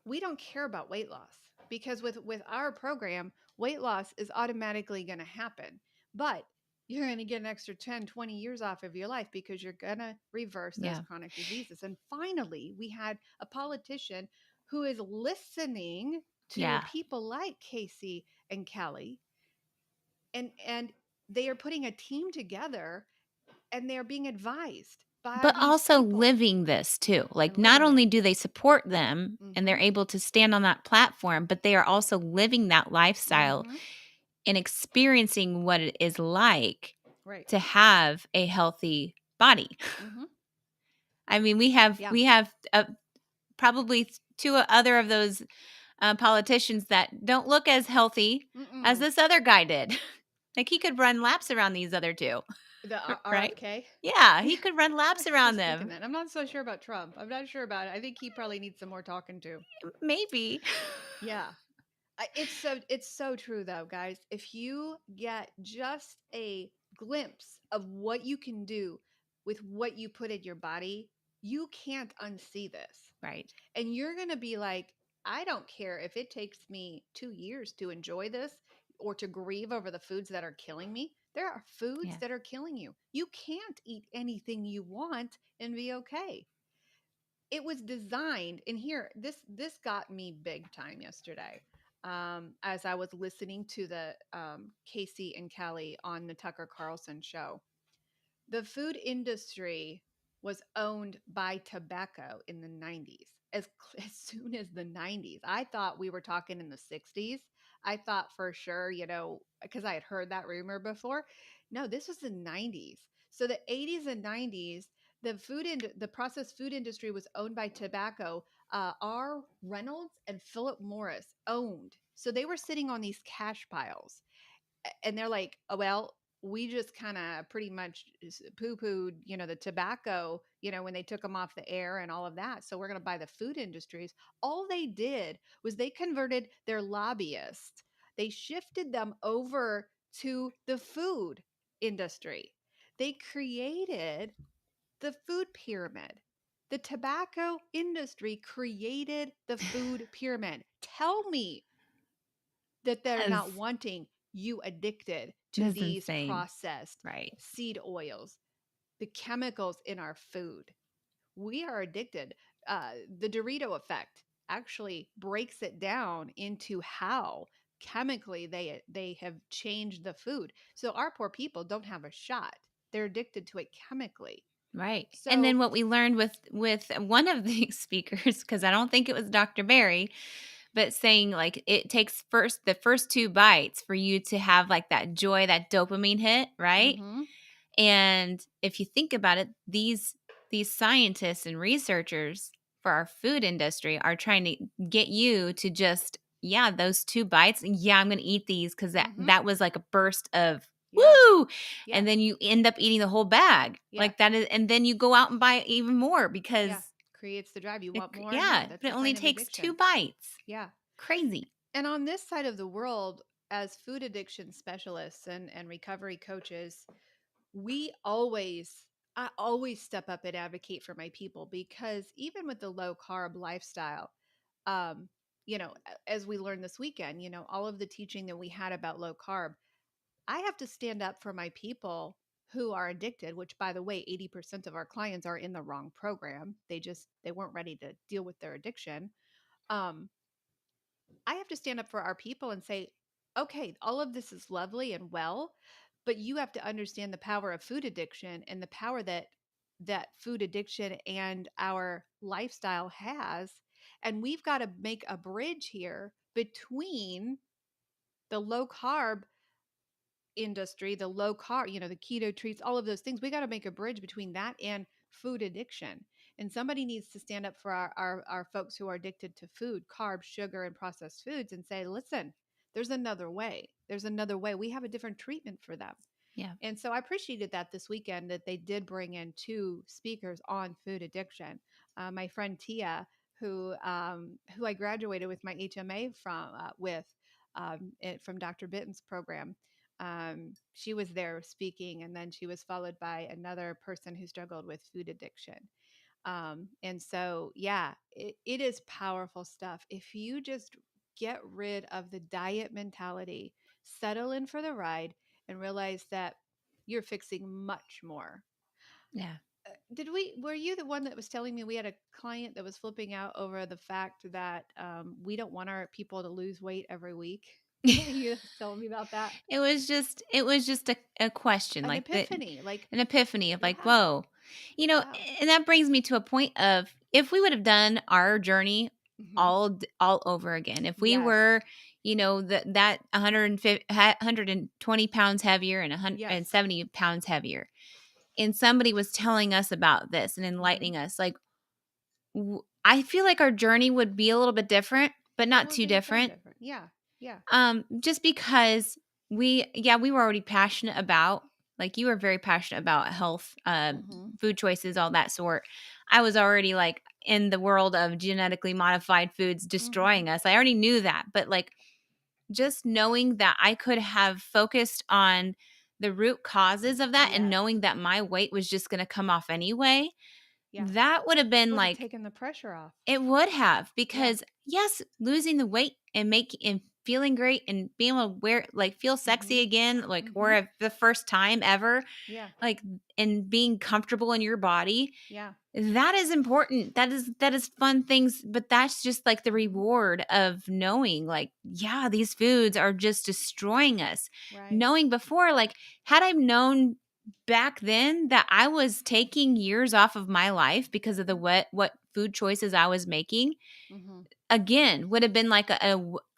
[SPEAKER 1] We don't care about weight loss because with our program, weight loss is automatically going to happen. But you're going to get an extra 10, 20 years off of your life because you're going to reverse those
[SPEAKER 2] Yeah.
[SPEAKER 1] chronic diseases. And finally, we had a politician who is listening to
[SPEAKER 2] Yeah.
[SPEAKER 1] people like Casey and Kelly, and they are putting a team together and they're being advised by
[SPEAKER 2] But
[SPEAKER 1] these
[SPEAKER 2] also
[SPEAKER 1] people
[SPEAKER 2] living this too. Like
[SPEAKER 1] and
[SPEAKER 2] not
[SPEAKER 1] living it.
[SPEAKER 2] only do they support them and
[SPEAKER 1] Hmm.
[SPEAKER 2] they're able to stand on that platform, but they are also living that lifestyle
[SPEAKER 1] Hmm.
[SPEAKER 2] and experiencing what it is like
[SPEAKER 1] Right.
[SPEAKER 2] to have a healthy body.
[SPEAKER 1] Hmm.
[SPEAKER 2] I mean, we have probably two other of those politicians that don't look as healthy as
[SPEAKER 1] Mm-mm.
[SPEAKER 2] this other guy did. Like he could run laps around these other two,
[SPEAKER 1] The
[SPEAKER 2] right?
[SPEAKER 1] RFK?
[SPEAKER 2] Yeah,
[SPEAKER 1] Yeah,
[SPEAKER 2] he could run
[SPEAKER 1] I
[SPEAKER 2] laps
[SPEAKER 1] was
[SPEAKER 2] around
[SPEAKER 1] just thinking
[SPEAKER 2] them.
[SPEAKER 1] that. I'm not so sure about Trump. I'm not sure about it. I think he probably needs some more talking to.
[SPEAKER 2] Maybe.
[SPEAKER 1] Yeah. It's so true though, guys. If you get just a glimpse of what you can do with what you put in your body, you can't unsee this.
[SPEAKER 2] Right.
[SPEAKER 1] And you're going to be like, I don't care if it takes me 2 years to enjoy this or to grieve over the foods that are killing me. There are foods
[SPEAKER 2] Yeah.
[SPEAKER 1] that are killing you. You can't eat anything you want and be okay. it was designed, and here this got me big time yesterday. As I was listening to the Casey and Kelly on the Tucker Carlson show, the food industry was owned by tobacco in the 90s. As soon as the 90s. I thought we were talking in the 60s. I thought for sure, because I had heard that rumor before. No, this was the 90s. So the 80s and 90s, the processed food industry was owned by tobacco. R. Reynolds and Philip Morris owned. So they were sitting on these cash piles, and they're like, oh, well, we just kind of pretty much poo pooed, the tobacco, when they took them off the air and all of that. So we're going to buy the food industries. All they did was they converted their lobbyists, they shifted them over to the food industry. They created the food pyramid. The tobacco industry created the food pyramid. Tell me that they're
[SPEAKER 2] Yes,
[SPEAKER 1] not wanting you addicted to
[SPEAKER 2] that's
[SPEAKER 1] these
[SPEAKER 2] insane.
[SPEAKER 1] processed
[SPEAKER 2] Right.
[SPEAKER 1] seed oils, the chemicals in our food. We are addicted. The Dorito effect actually breaks it down into how chemically they have changed the food. So our poor people don't have a shot. They're addicted to it chemically.
[SPEAKER 2] Right. And
[SPEAKER 1] So,
[SPEAKER 2] then what we learned with one of the speakers, because I don't think it was Dr. Barry, but saying like it takes the first two bites for you to have like that joy, that dopamine hit, right?
[SPEAKER 1] mhm,
[SPEAKER 2] And if you think about it, these scientists and researchers for our food industry are trying to get you to just, yeah, those two bites, yeah, I'm going to eat these cuz that
[SPEAKER 1] mhm,
[SPEAKER 2] that was like a burst of
[SPEAKER 1] yeah,
[SPEAKER 2] woo,
[SPEAKER 1] yeah,
[SPEAKER 2] and then you end up eating the whole bag.
[SPEAKER 1] yeah,
[SPEAKER 2] Like that is, and then you go out and buy even more
[SPEAKER 1] yeah.
[SPEAKER 2] because
[SPEAKER 1] Creates the drive. You want more? Yeah,
[SPEAKER 2] yeah,
[SPEAKER 1] that's
[SPEAKER 2] but
[SPEAKER 1] a
[SPEAKER 2] it only
[SPEAKER 1] sign of
[SPEAKER 2] takes two
[SPEAKER 1] addiction.
[SPEAKER 2] bites.
[SPEAKER 1] Yeah.
[SPEAKER 2] Crazy.
[SPEAKER 1] And on this side of the world, as food addiction specialists and recovery coaches, we always, I always step up and advocate for my people, because even with the low carb lifestyle, um, as we learned this weekend, all of the teaching that we had about low carb, I have to stand up for my people who are addicted, which by the way, 80% of our clients are in the wrong program. They weren't ready to deal with their addiction. Um, I have to stand up for our people and say, okay, all of this is lovely and well, but you have to understand the power of food addiction and the power that food addiction and our lifestyle has. And we've got to make a bridge here between the low carb industry, the low carb, the keto treats, all of those things. We got to make a bridge between that and food addiction. And somebody needs to stand up for our folks who are addicted to food, carbs, sugar, and processed foods, and say, listen, there's another way. There's another way. We have a different treatment for them.
[SPEAKER 2] Yeah.
[SPEAKER 1] And so I appreciated that this weekend that they did bring in two speakers on food addiction. My friend Tia, who I graduated with my HMA from Dr. Bitten's program. She was there speaking, and then she was followed by another person who struggled with food addiction. And so, yeah, it is powerful stuff. If you just get rid of the diet mentality, settle in for the ride, and realize that you're fixing much more.
[SPEAKER 2] Yeah.
[SPEAKER 1] Were you the one that was telling me we had a client that was flipping out over the fact that we don't want our people to lose weight every week? You telling me about that?
[SPEAKER 2] It was just a question,
[SPEAKER 1] An
[SPEAKER 2] like that,
[SPEAKER 1] epiphany. Like,
[SPEAKER 2] an epiphany of like,
[SPEAKER 1] yeah,
[SPEAKER 2] whoa.
[SPEAKER 1] wow.
[SPEAKER 2] And that brings me to a point of if we would have done our journey
[SPEAKER 1] Hmm.
[SPEAKER 2] all over again, if we
[SPEAKER 1] Yes.
[SPEAKER 2] were, that 150, 120 pounds heavier and
[SPEAKER 1] Yes.
[SPEAKER 2] 70 pounds heavier, and somebody was telling us about this and
[SPEAKER 1] Hmm.
[SPEAKER 2] enlightening us, like I feel like our journey would be a little bit different, but
[SPEAKER 1] It
[SPEAKER 2] not
[SPEAKER 1] would
[SPEAKER 2] too
[SPEAKER 1] be so
[SPEAKER 2] different.
[SPEAKER 1] different. Yeah. Yeah.
[SPEAKER 2] Just because we were already passionate about, like you were very passionate about health,
[SPEAKER 1] Hmm.
[SPEAKER 2] food choices, all that sort. I was already like in the world of genetically modified foods
[SPEAKER 1] Hmm.
[SPEAKER 2] destroying us. I already knew that, but like just knowing that I could have focused on the root causes of that and
[SPEAKER 1] Yes.
[SPEAKER 2] knowing that my weight was just going to come off anyway,
[SPEAKER 1] Yeah.
[SPEAKER 2] that would have been
[SPEAKER 1] Would have
[SPEAKER 2] like
[SPEAKER 1] taken the pressure off.
[SPEAKER 2] it would have,
[SPEAKER 1] Yeah.
[SPEAKER 2] because yes, losing the weight and feeling great and being able to wear, like, feel sexy
[SPEAKER 1] Mhm.
[SPEAKER 2] again, like,
[SPEAKER 1] Mhm.
[SPEAKER 2] or the first time ever,
[SPEAKER 1] Yeah.
[SPEAKER 2] like, and being comfortable in your body,
[SPEAKER 1] Yeah.
[SPEAKER 2] that is important. That is fun things, but that's just like the
[SPEAKER 1] Mhm.
[SPEAKER 2] reward of knowing, like, yeah, these foods are just destroying us.
[SPEAKER 1] Right.
[SPEAKER 2] Knowing before, like, had I known back then that I was taking years off of my life because of the what food choices I was making,
[SPEAKER 1] Mhm.
[SPEAKER 2] again, would have been like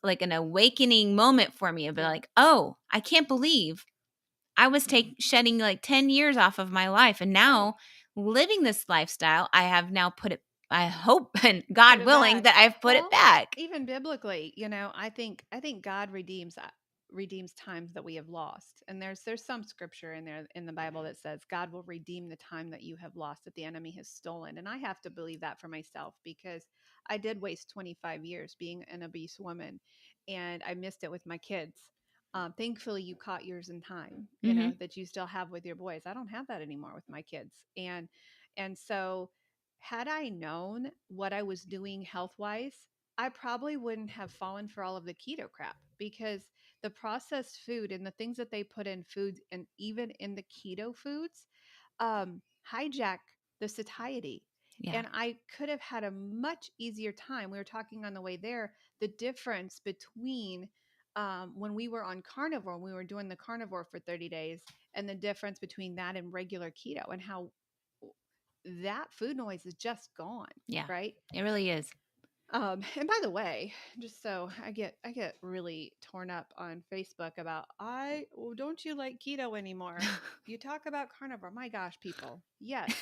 [SPEAKER 2] like an awakening moment for me. Of be
[SPEAKER 1] Yeah.
[SPEAKER 2] like, "Oh, I can't believe I was
[SPEAKER 1] Mhm.
[SPEAKER 2] shedding like 10 years off of my life, and
[SPEAKER 1] Right.
[SPEAKER 2] now living this lifestyle, I have now put it, I hope and
[SPEAKER 1] Put
[SPEAKER 2] God
[SPEAKER 1] it
[SPEAKER 2] willing
[SPEAKER 1] back.
[SPEAKER 2] that I've put it
[SPEAKER 1] Well,
[SPEAKER 2] back."
[SPEAKER 1] even biblically, I think God redeems times that we have lost. And there's some scripture in there in the Bible that says God will redeem the time that you have lost, that the enemy has stolen. And I have to believe that for myself, because I did waste 25 years being an obese woman, and I missed it with my kids. Thankfully, you caught yours in time,
[SPEAKER 2] Mhm.
[SPEAKER 1] that you still have with your boys. I don't have that anymore with my kids. And so had I known what I was doing health wise, I probably wouldn't have fallen for all of the keto crap, because the processed food and the things that they put in foods, and even in the keto foods, hijack the satiety.
[SPEAKER 2] Yeah.
[SPEAKER 1] And I could have had a much easier time. We were talking on the way there, the difference between when we were on carnivore, when we were doing the carnivore for 30 days, and the difference between that and regular keto, and how that food noise is just gone,
[SPEAKER 2] Yeah.
[SPEAKER 1] right?
[SPEAKER 2] It really is.
[SPEAKER 1] And by the way, just so I get really torn up on Facebook about, don't you like keto anymore? You talk about carnivore. My gosh, people. Yes,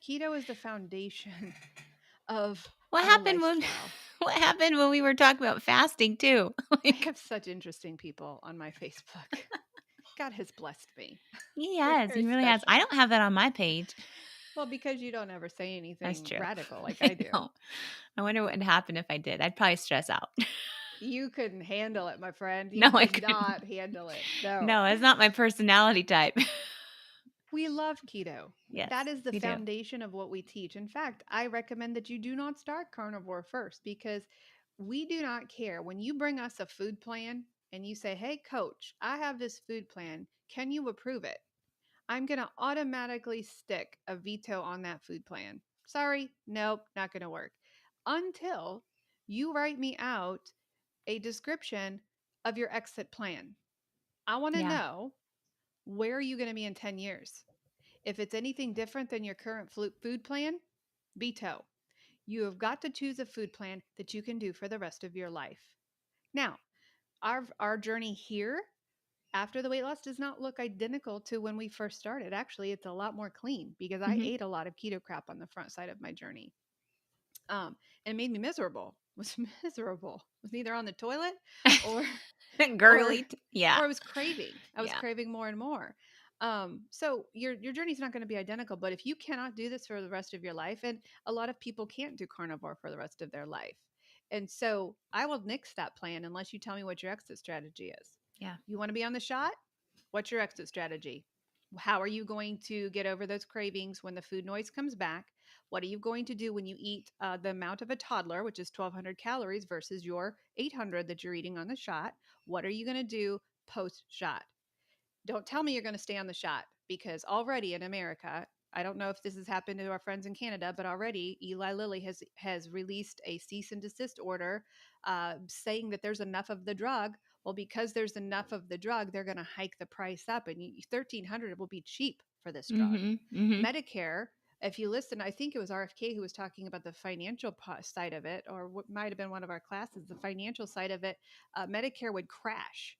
[SPEAKER 1] keto is the foundation of
[SPEAKER 2] What
[SPEAKER 1] our
[SPEAKER 2] happened when
[SPEAKER 1] lifestyle.
[SPEAKER 2] what happened when we were talking about fasting too?
[SPEAKER 1] I
[SPEAKER 2] Like,
[SPEAKER 1] have such interesting people on my Facebook. God has blessed me.
[SPEAKER 2] he
[SPEAKER 1] They're
[SPEAKER 2] has,
[SPEAKER 1] very
[SPEAKER 2] he really has. I
[SPEAKER 1] special.
[SPEAKER 2] don't have that on my page.
[SPEAKER 1] Well, because you don't ever say
[SPEAKER 2] That's
[SPEAKER 1] anything
[SPEAKER 2] true.
[SPEAKER 1] radical like
[SPEAKER 2] I
[SPEAKER 1] I do.
[SPEAKER 2] know. I wonder what would happen if I did. I'd probably stress out.
[SPEAKER 1] You couldn't handle it, my friend.
[SPEAKER 2] No,
[SPEAKER 1] You
[SPEAKER 2] I
[SPEAKER 1] could
[SPEAKER 2] couldn't.
[SPEAKER 1] not handle it. No.
[SPEAKER 2] No, it's not my personality type.
[SPEAKER 1] We love keto. That
[SPEAKER 2] Yes,
[SPEAKER 1] is the
[SPEAKER 2] we do.
[SPEAKER 1] foundation of what we teach. In fact, I recommend that you do not start carnivore first, because we do not care. When you bring us a food plan and you say, "Hey, coach, I have this food plan. Can you approve it?" I'm going to automatically stick a veto on that food plan. Sorry, nope, not going to work. Until you write me out a description of your exit plan. I want to
[SPEAKER 2] Yeah.
[SPEAKER 1] know, where are you going to be in 10 years? If it's anything different than your current food plan, veto. You have got to choose a food plan that you can do for the rest of your life. Now, our journey here after the weight loss does not look identical to when we first started. Actually, it's a lot more clean, because I
[SPEAKER 2] Mhm.
[SPEAKER 1] ate a lot of keto crap on the front side of my journey. And it made me miserable. Was miserable. Was either on the toilet, or or
[SPEAKER 2] Girly. Yeah.
[SPEAKER 1] or I was craving. I was
[SPEAKER 2] Yeah.
[SPEAKER 1] craving more and more. So your journey's not going to be identical, but if you cannot do this for the rest of your life, and a lot of people can't do carnivore for the rest of their life, and so I will nix that plan unless you tell me what your exit strategy is.
[SPEAKER 2] Yeah.
[SPEAKER 1] You want to be on the shot? What's your exit strategy? How are you going to get over those cravings when the food noise comes back? What are you going to do when you eat the amount of a toddler, which is 1,200 calories versus your 800 that you're eating on the shot? What are you going to do post shot? Don't tell me you're going to stay on the shot, because already in America, I don't know if this has happened to our friends in Canada, but already Eli Lilly has released a cease and desist order, saying that there's enough of the drug. Well, because there's enough of the drug, they're going to hike the price up, and 1,300 will be cheap for this drug.
[SPEAKER 2] Mhm. Mhm.
[SPEAKER 1] Medicare, if you listen, I think it was RFK who was talking about the financial side of it, or what might have been one of our classes, the financial side of it. Medicare would crash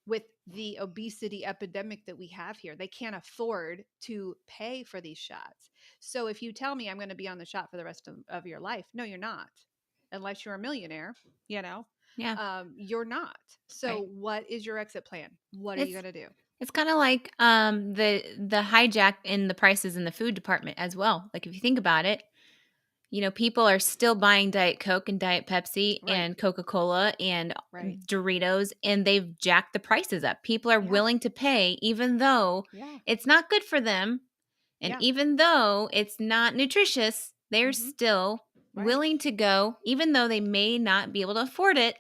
[SPEAKER 1] with the obesity epidemic that we have here. They can't afford to pay for these shots. So if you tell me I'm going to be on the shot for the rest of your life, no, you're not. Unless you're a millionaire, you know,
[SPEAKER 2] Yeah.
[SPEAKER 1] you're not. So
[SPEAKER 2] Right.
[SPEAKER 1] what is your exit plan? What are you
[SPEAKER 2] It's
[SPEAKER 1] going to do?
[SPEAKER 2] it's kind of like the hijack in the prices in the food department as well. Like, if you think about it, people are still buying Diet Coke and Diet Pepsi
[SPEAKER 1] Right,
[SPEAKER 2] and Coca-Cola and
[SPEAKER 1] right.
[SPEAKER 2] Doritos, and they've jacked the prices up. People are
[SPEAKER 1] Yeah,
[SPEAKER 2] willing to pay even though
[SPEAKER 1] yeah,
[SPEAKER 2] it's not good for them, and
[SPEAKER 1] yeah.
[SPEAKER 2] even though it's not nutritious, they're
[SPEAKER 1] Hmm.
[SPEAKER 2] still
[SPEAKER 1] Right.
[SPEAKER 2] willing to go even though they may not be able to afford it.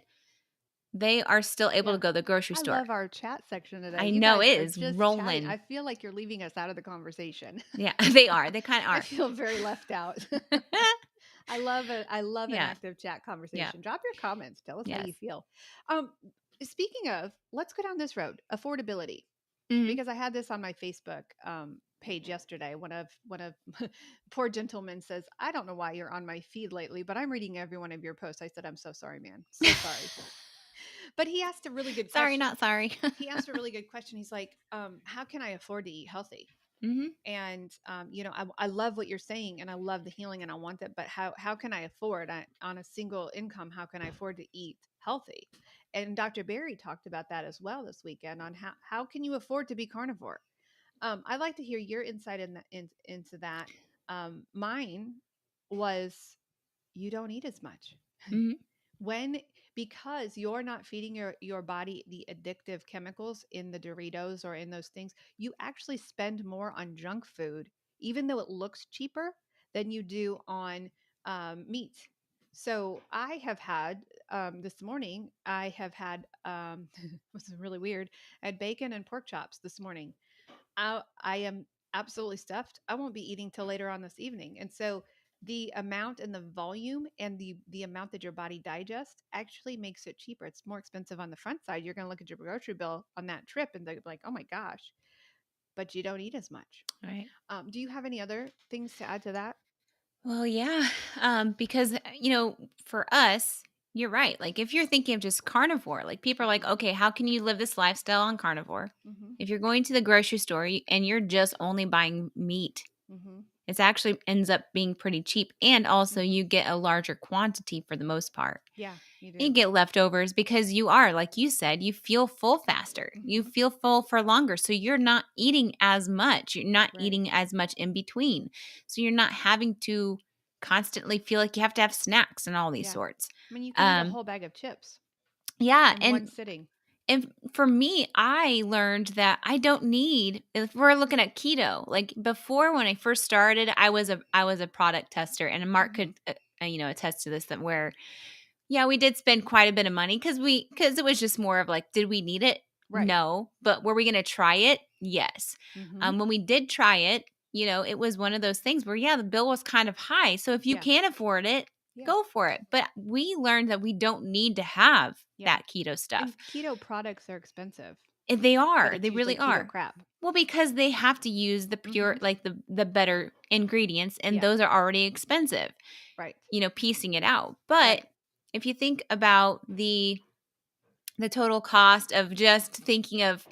[SPEAKER 2] they are still able to
[SPEAKER 1] Yeah.
[SPEAKER 2] go to the grocery
[SPEAKER 1] I
[SPEAKER 2] store.
[SPEAKER 1] love our chat section today.
[SPEAKER 2] I
[SPEAKER 1] You
[SPEAKER 2] know
[SPEAKER 1] guys
[SPEAKER 2] it
[SPEAKER 1] are
[SPEAKER 2] is
[SPEAKER 1] just chatting.
[SPEAKER 2] rolling.
[SPEAKER 1] I feel like you're leaving us out of the conversation.
[SPEAKER 2] Yeah, they are. They kind of
[SPEAKER 1] I
[SPEAKER 2] are.
[SPEAKER 1] feel very left out. I love it. I love an
[SPEAKER 2] Yeah.
[SPEAKER 1] active chat
[SPEAKER 2] Yeah.
[SPEAKER 1] conversation. Drop your comments. Tell us how
[SPEAKER 2] Yes.
[SPEAKER 1] you feel. Um, Speaking of, let's go down this road. Affordability,
[SPEAKER 2] Hmm.
[SPEAKER 1] because I had this on my Facebook page yesterday. One of poor gentleman says, "I don't know why you're on my feed lately, but I'm reading every one of your posts." I said, "I'm so sorry, man. So sorry." But he asked a really good
[SPEAKER 2] Sorry,
[SPEAKER 1] question.
[SPEAKER 2] not sorry.
[SPEAKER 1] He asked a really good question. He's like, "How can I afford to eat healthy?"
[SPEAKER 2] Hmm.
[SPEAKER 1] And I love what you're saying, and I love the healing, and I want that. But how can I afford on a single income? How can I afford to eat healthy? And Dr. Barry talked about that as well this weekend on how can you afford to be carnivore. I'd like to hear your insight into that. Mine was you don't eat as much.
[SPEAKER 2] Hmm.
[SPEAKER 1] When because you're not feeding your body the addictive chemicals in the Doritos or in those things, you actually spend more on junk food, even though it looks cheaper, than you do on meat. So I have had this morning. I have had this is really weird. I had bacon and pork chops this morning. I am absolutely stuffed. I won't be eating till later on this evening. And so the amount and the volume and the amount that your body digests actually makes it cheaper. It's more expensive on the front side. You're going to look at your grocery bill on that trip and they're like, "Oh my gosh," but you don't eat as much.
[SPEAKER 2] Right.
[SPEAKER 1] Do you have any other things to add to that?
[SPEAKER 2] Well, yeah. Because, for us, you're right. Like, if you're thinking of just carnivore, like, people are like,
[SPEAKER 1] Hmm.
[SPEAKER 2] okay, how can you live this lifestyle on carnivore?
[SPEAKER 1] Hmm.
[SPEAKER 2] If you're going to the grocery store and you're just only buying meat,
[SPEAKER 1] Hmm.
[SPEAKER 2] it actually ends up being pretty cheap. And also,
[SPEAKER 1] Hmm.
[SPEAKER 2] you get a larger quantity for the most part.
[SPEAKER 1] Yeah, you
[SPEAKER 2] You
[SPEAKER 1] do.
[SPEAKER 2] get leftovers because you are, like you said, you feel full faster. You
[SPEAKER 1] Hmm.
[SPEAKER 2] feel full for longer. So you're not eating as much. You're not
[SPEAKER 1] Right.
[SPEAKER 2] eating as much in between. So you're not having to constantly feel like you have to have snacks and all these
[SPEAKER 1] Yeah.
[SPEAKER 2] sorts.
[SPEAKER 1] I mean, you can eat a
[SPEAKER 2] Um,
[SPEAKER 1] whole bag of chips
[SPEAKER 2] yeah.
[SPEAKER 1] in one
[SPEAKER 2] And
[SPEAKER 1] sitting.
[SPEAKER 2] and for me, I learned that I don't need if we're looking at keto. Like before when I first started, I was a product tester and Mark
[SPEAKER 1] Hmm.
[SPEAKER 2] could attest to this that where yeah, we did spend quite a bit of money because it was just more of like, did we need it?
[SPEAKER 1] Right.
[SPEAKER 2] No. But were we going to try it? Yes.
[SPEAKER 1] Hmm.
[SPEAKER 2] When we did try it, it was one of those things where, yeah, the bill was kind of high. So if you
[SPEAKER 1] Yeah.
[SPEAKER 2] can afford it,
[SPEAKER 1] Yeah.
[SPEAKER 2] go for it. But we learned that we don't need to have
[SPEAKER 1] Yeah.
[SPEAKER 2] that keto
[SPEAKER 1] And
[SPEAKER 2] stuff.
[SPEAKER 1] keto products are expensive,
[SPEAKER 2] And they
[SPEAKER 1] but
[SPEAKER 2] are.
[SPEAKER 1] it's
[SPEAKER 2] They
[SPEAKER 1] usually
[SPEAKER 2] really
[SPEAKER 1] keto
[SPEAKER 2] are.
[SPEAKER 1] crap.
[SPEAKER 2] Well, because they have to use the pure,
[SPEAKER 1] Hmm.
[SPEAKER 2] like the better ingredients, and
[SPEAKER 1] Yeah.
[SPEAKER 2] those are already expensive,
[SPEAKER 1] Right.
[SPEAKER 2] piecing it out. But
[SPEAKER 1] Right.
[SPEAKER 2] if you think about the total cost of just thinking of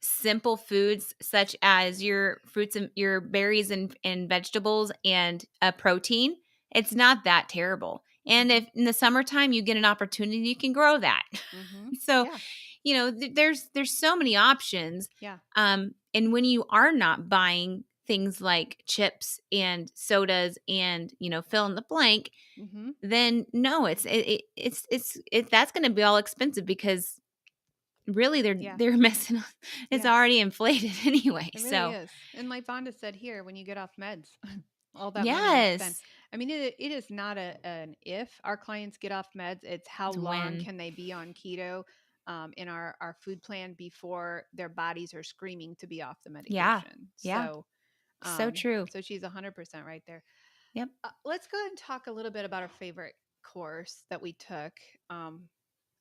[SPEAKER 2] simple foods such as your fruits and your berries and vegetables and a protein, it's not that terrible. And
[SPEAKER 1] Hmm.
[SPEAKER 2] if in the summertime you get an opportunity, you can grow that.
[SPEAKER 1] Hmm.
[SPEAKER 2] So,
[SPEAKER 1] Yeah.
[SPEAKER 2] there's so many options.
[SPEAKER 1] Yeah.
[SPEAKER 2] And when you are not buying things like chips and sodas and fill in the blank,
[SPEAKER 1] Hmm.
[SPEAKER 2] then no, it's that's going to be all expensive because really they're
[SPEAKER 1] Yeah.
[SPEAKER 2] they're messing it's
[SPEAKER 1] Yeah.
[SPEAKER 2] already inflated anyway.
[SPEAKER 1] It really
[SPEAKER 2] So,
[SPEAKER 1] is. And like Vonda said here, when you get off meds, all that money you spend.
[SPEAKER 2] yes,
[SPEAKER 1] I mean, it is not an if our clients get off meds, it's how
[SPEAKER 2] it's
[SPEAKER 1] long
[SPEAKER 2] when.
[SPEAKER 1] can they be on keto in our food plan before their bodies are screaming to be off the
[SPEAKER 2] Yeah.
[SPEAKER 1] medication.
[SPEAKER 2] Yeah.
[SPEAKER 1] So,
[SPEAKER 2] So true.
[SPEAKER 1] so she's 100% right there.
[SPEAKER 2] Yep.
[SPEAKER 1] Let's go ahead and talk a little bit about our favorite course that we took, um,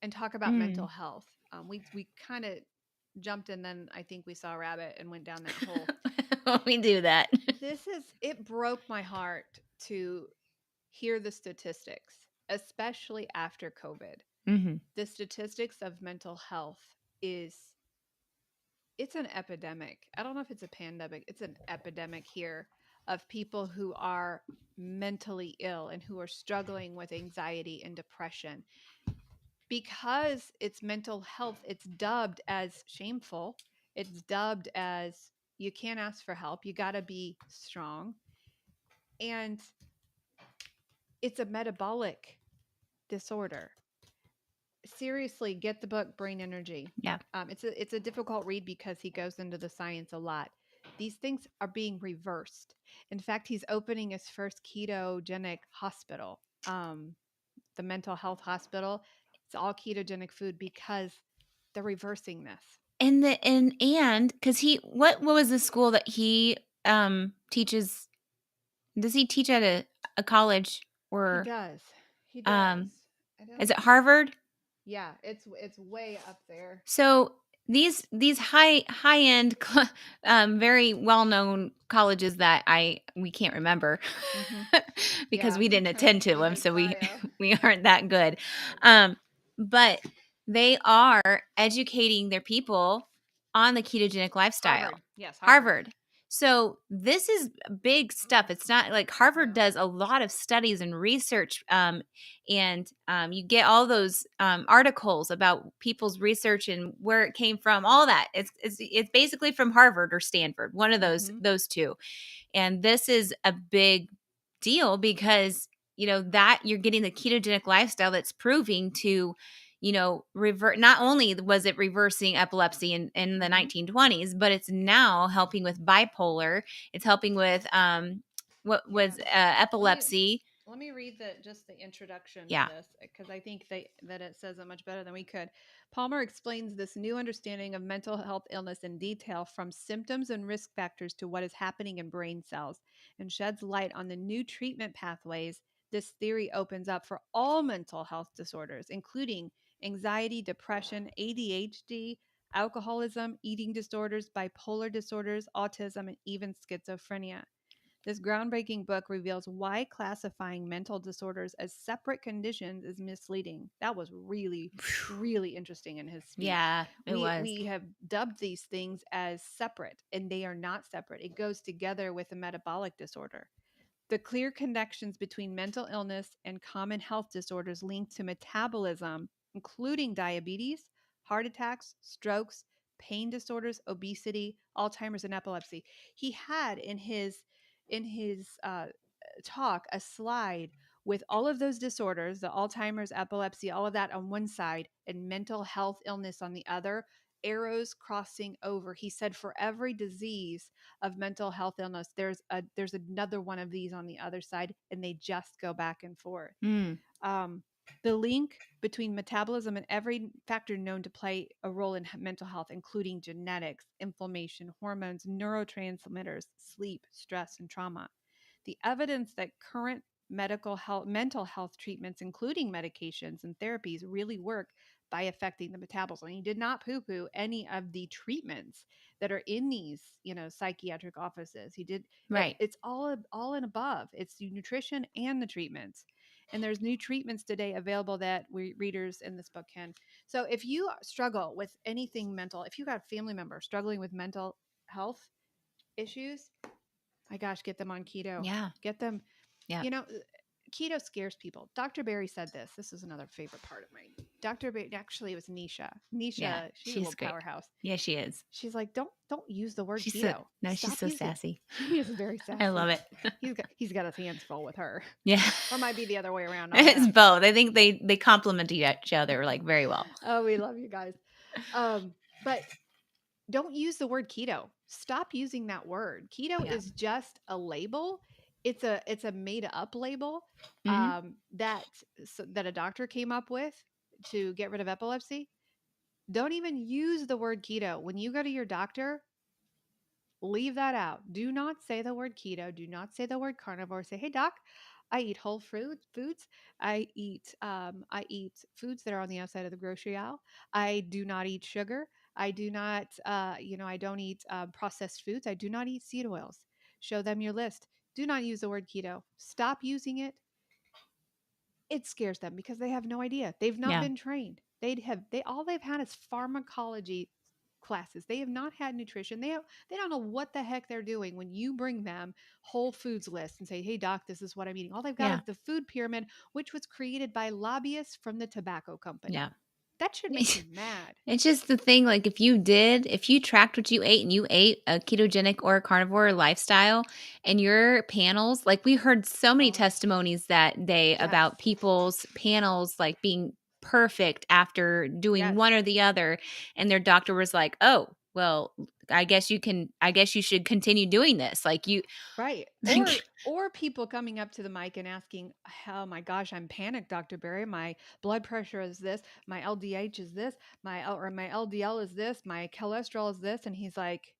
[SPEAKER 1] and talk about mental
[SPEAKER 2] Mm.
[SPEAKER 1] health. We kind of jumped and then I think we saw a rabbit and went down that hole.
[SPEAKER 2] We do that.
[SPEAKER 1] It broke my heart to hear the statistics, especially after COVID.
[SPEAKER 2] Hmm.
[SPEAKER 1] The statistics of mental health is it's an epidemic. I don't know if it's a pandemic. It's an epidemic here of people who are mentally ill and who are struggling with anxiety and depression. Because it's mental health, it's dubbed as shameful. It's dubbed as you can't ask for help. You got to be strong. And it's a metabolic disorder. Seriously, get the book Brain Energy.
[SPEAKER 2] Yeah.
[SPEAKER 1] It's a difficult read because he goes into the science a lot. These things are being reversed. In fact, he's opening his first ketogenic hospital, the mental health hospital. It's all ketogenic food because they're reversing this.
[SPEAKER 2] And because what was the school that he teaches? Does he teach at a college
[SPEAKER 1] He
[SPEAKER 2] or
[SPEAKER 1] does. He does.
[SPEAKER 2] um
[SPEAKER 1] I don't.
[SPEAKER 2] is it Harvard?
[SPEAKER 1] Yeah, it's way up there.
[SPEAKER 2] So these high end very well known colleges that we can't remember
[SPEAKER 1] Hmm.
[SPEAKER 2] because
[SPEAKER 1] Yeah,
[SPEAKER 2] we didn't attend to
[SPEAKER 1] we
[SPEAKER 2] them,
[SPEAKER 1] hate
[SPEAKER 2] so we
[SPEAKER 1] bio.
[SPEAKER 2] we aren't that good.
[SPEAKER 1] Right.
[SPEAKER 2] But they are educating their people on the ketogenic lifestyle.
[SPEAKER 1] Harvard. Yes, Harvard.
[SPEAKER 2] Harvard. So this is big stuff. It's not like Harvard
[SPEAKER 1] No.
[SPEAKER 2] does a lot of studies and research, and you get all those articles about people's research and where it came from. All that it's basically from Harvard or Stanford, one of
[SPEAKER 1] Hmm.
[SPEAKER 2] those two. And this is a big deal because, that you're getting the ketogenic lifestyle that's proving to, revert. Not only was it reversing epilepsy in the
[SPEAKER 1] Hmm.
[SPEAKER 2] 1920s, but it's now helping with bipolar. It's helping with what
[SPEAKER 1] Yeah.
[SPEAKER 2] was
[SPEAKER 1] Let me
[SPEAKER 2] epilepsy.
[SPEAKER 1] let me read just the introduction to
[SPEAKER 2] Yeah.
[SPEAKER 1] this because I think that it says it much better than we could. Palmer explains this new understanding of mental health illness in detail, from symptoms and risk factors to what is happening in brain cells, and sheds light on the new treatment pathways this theory opens up for all mental health disorders, including anxiety, depression, ADHD, alcoholism, eating disorders, bipolar disorders, autism, and even schizophrenia. This groundbreaking book reveals why classifying mental disorders as separate conditions is misleading. That was really, really interesting in his speech.
[SPEAKER 2] Yeah, it was.
[SPEAKER 1] We have dubbed these things as separate, and they are not separate. It goes together with a metabolic disorder. The clear connections between mental illness and common health disorders linked to metabolism, including diabetes, heart attacks, strokes, pain disorders, obesity, Alzheimer's, and epilepsy. He had in his talk a slide with all of those disorders, the Alzheimer's, epilepsy, all of that on one side, and mental health illness on the other, arrows crossing over. He said for every disease of mental health illness, there's another one of these on the other side, and they just go back and forth.
[SPEAKER 2] Mm,
[SPEAKER 1] Um, the link between metabolism and every factor known to play a role in mental health, including genetics, inflammation, hormones, neurotransmitters, sleep, stress, and trauma. The evidence that current mental health treatments, including medications and therapies, really work by affecting the metabolism. He did not poo-poo any of the treatments that are in these, psychiatric offices. He did.
[SPEAKER 2] right.
[SPEAKER 1] It's all and above. It's the nutrition and the treatments. And there's new treatments today available that we readers in this book can. So if you struggle with anything mental, if you got a family member struggling with mental health issues, my gosh, get them on keto.
[SPEAKER 2] Yeah.
[SPEAKER 1] Get them,
[SPEAKER 2] Yeah.
[SPEAKER 1] you know, keto scares people. Dr. Barry said this. This is another favorite part of mine. Dr. Barry, actually, it was Nisha.
[SPEAKER 2] Yeah.
[SPEAKER 1] Nisha, she's a
[SPEAKER 2] She's
[SPEAKER 1] little
[SPEAKER 2] great.
[SPEAKER 1] powerhouse.
[SPEAKER 2] Yeah, she is.
[SPEAKER 1] She's like, don't use the word
[SPEAKER 2] She's so
[SPEAKER 1] keto.
[SPEAKER 2] no, she's
[SPEAKER 1] Stop
[SPEAKER 2] so
[SPEAKER 1] using it.
[SPEAKER 2] sassy.
[SPEAKER 1] He is very
[SPEAKER 2] I love
[SPEAKER 1] sassy.
[SPEAKER 2] it.
[SPEAKER 1] He's got his hands full with her,
[SPEAKER 2] Yeah.
[SPEAKER 1] or might be the other way around. I don't
[SPEAKER 2] It's
[SPEAKER 1] know.
[SPEAKER 2] both. I think they complement each other like very well.
[SPEAKER 1] Oh, we love you guys. But don't use the word keto. Stop using that word. Keto
[SPEAKER 2] Yeah.
[SPEAKER 1] is just a label. It's a made up label
[SPEAKER 2] Hmm.
[SPEAKER 1] that a doctor came up with to get rid of epilepsy. Don't even use the word keto. When you go to your doctor, leave that out. Do not say the word keto. Do not say the word carnivore. Say, "Hey doc, I eat whole foods. I eat foods that are on the outside of the grocery aisle. I do not eat sugar. I do not I don't eat processed foods. I do not eat seed oils." Show them your list. Do not use the word keto. Stop using it. It scares them because they have no idea. They've not
[SPEAKER 2] Yeah.
[SPEAKER 1] been trained. All they've had is pharmacology classes. They have not had nutrition. They don't know what the heck they're doing when you bring them Whole Foods list and say, "Hey doc, this is what I'm eating." All they've got
[SPEAKER 2] Yeah.
[SPEAKER 1] is the food pyramid, which was created by lobbyists from the tobacco company.
[SPEAKER 2] Yeah.
[SPEAKER 1] That should make you mad.
[SPEAKER 2] It's just the thing, like if you tracked what you ate and you ate a ketogenic or a carnivore lifestyle and your panels, like we heard so many
[SPEAKER 1] Oh,
[SPEAKER 2] testimonies that day
[SPEAKER 1] yes.
[SPEAKER 2] about people's panels like being perfect after doing
[SPEAKER 1] Yes.
[SPEAKER 2] one or the other. And their doctor was like, oh, well, I guess you should continue doing this. Like you
[SPEAKER 1] Right.
[SPEAKER 2] like
[SPEAKER 1] Or people coming up to the mic and asking, "Oh my gosh, I'm panicked, Dr. Barry. My blood pressure is this, my LDH is this, my LDL is this, my cholesterol is this." And he's like,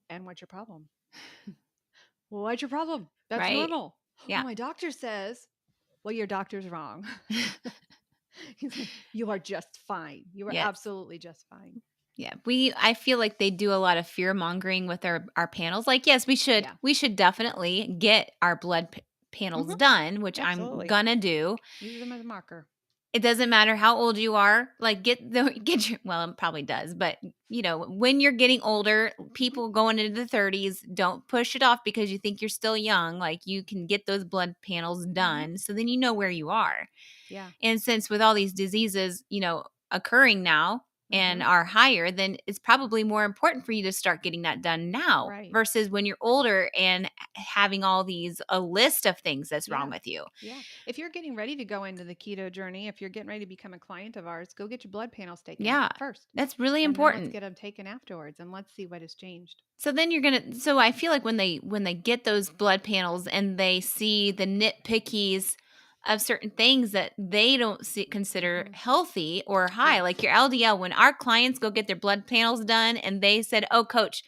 [SPEAKER 1] "And what's your problem?" "Well, what's your problem? That's
[SPEAKER 2] right?
[SPEAKER 1] normal." "Well,
[SPEAKER 2] Yeah.
[SPEAKER 1] my doctor says." "Well, your doctor's wrong." He's like, "You are just fine. You are
[SPEAKER 2] Yes.
[SPEAKER 1] absolutely just fine."
[SPEAKER 2] Yeah, I feel like they do a lot of fear mongering with our panels. Like, yes,
[SPEAKER 1] Yeah.
[SPEAKER 2] we should definitely get our panels
[SPEAKER 1] Mhm.
[SPEAKER 2] done, which I'm
[SPEAKER 1] Absolutely.
[SPEAKER 2] gonna do.
[SPEAKER 1] Use them as a marker.
[SPEAKER 2] It doesn't matter how old you are. Like, get your well, it probably does, but when you're getting older,
[SPEAKER 1] Mhm.
[SPEAKER 2] people going into the 30s, don't push it off because you think you're still young. Like, you can get those blood panels
[SPEAKER 1] Mhm.
[SPEAKER 2] done, so then you know where you are.
[SPEAKER 1] Yeah.
[SPEAKER 2] And since with all these diseases, occurring now and
[SPEAKER 1] Mhm.
[SPEAKER 2] are higher, then it's probably more important for you to start getting that done now
[SPEAKER 1] Right.
[SPEAKER 2] versus when you're older and having all these a list of things that's wrong
[SPEAKER 1] Yeah.
[SPEAKER 2] with you.
[SPEAKER 1] Yeah. If you're getting ready to go into the keto journey, if you're getting ready to become a client of ours, go get your blood panels taken
[SPEAKER 2] Yeah.
[SPEAKER 1] first.
[SPEAKER 2] That's really
[SPEAKER 1] And then let's
[SPEAKER 2] important.
[SPEAKER 1] get them taken afterwards and let's see what has changed.
[SPEAKER 2] So I feel like when they get those blood panels and they see the nitpickies of certain things that they don't consider
[SPEAKER 1] Hmm.
[SPEAKER 2] healthy or high,
[SPEAKER 1] Yes.
[SPEAKER 2] like your LDL, when our clients go get their blood panels done and they said, "Oh, coach,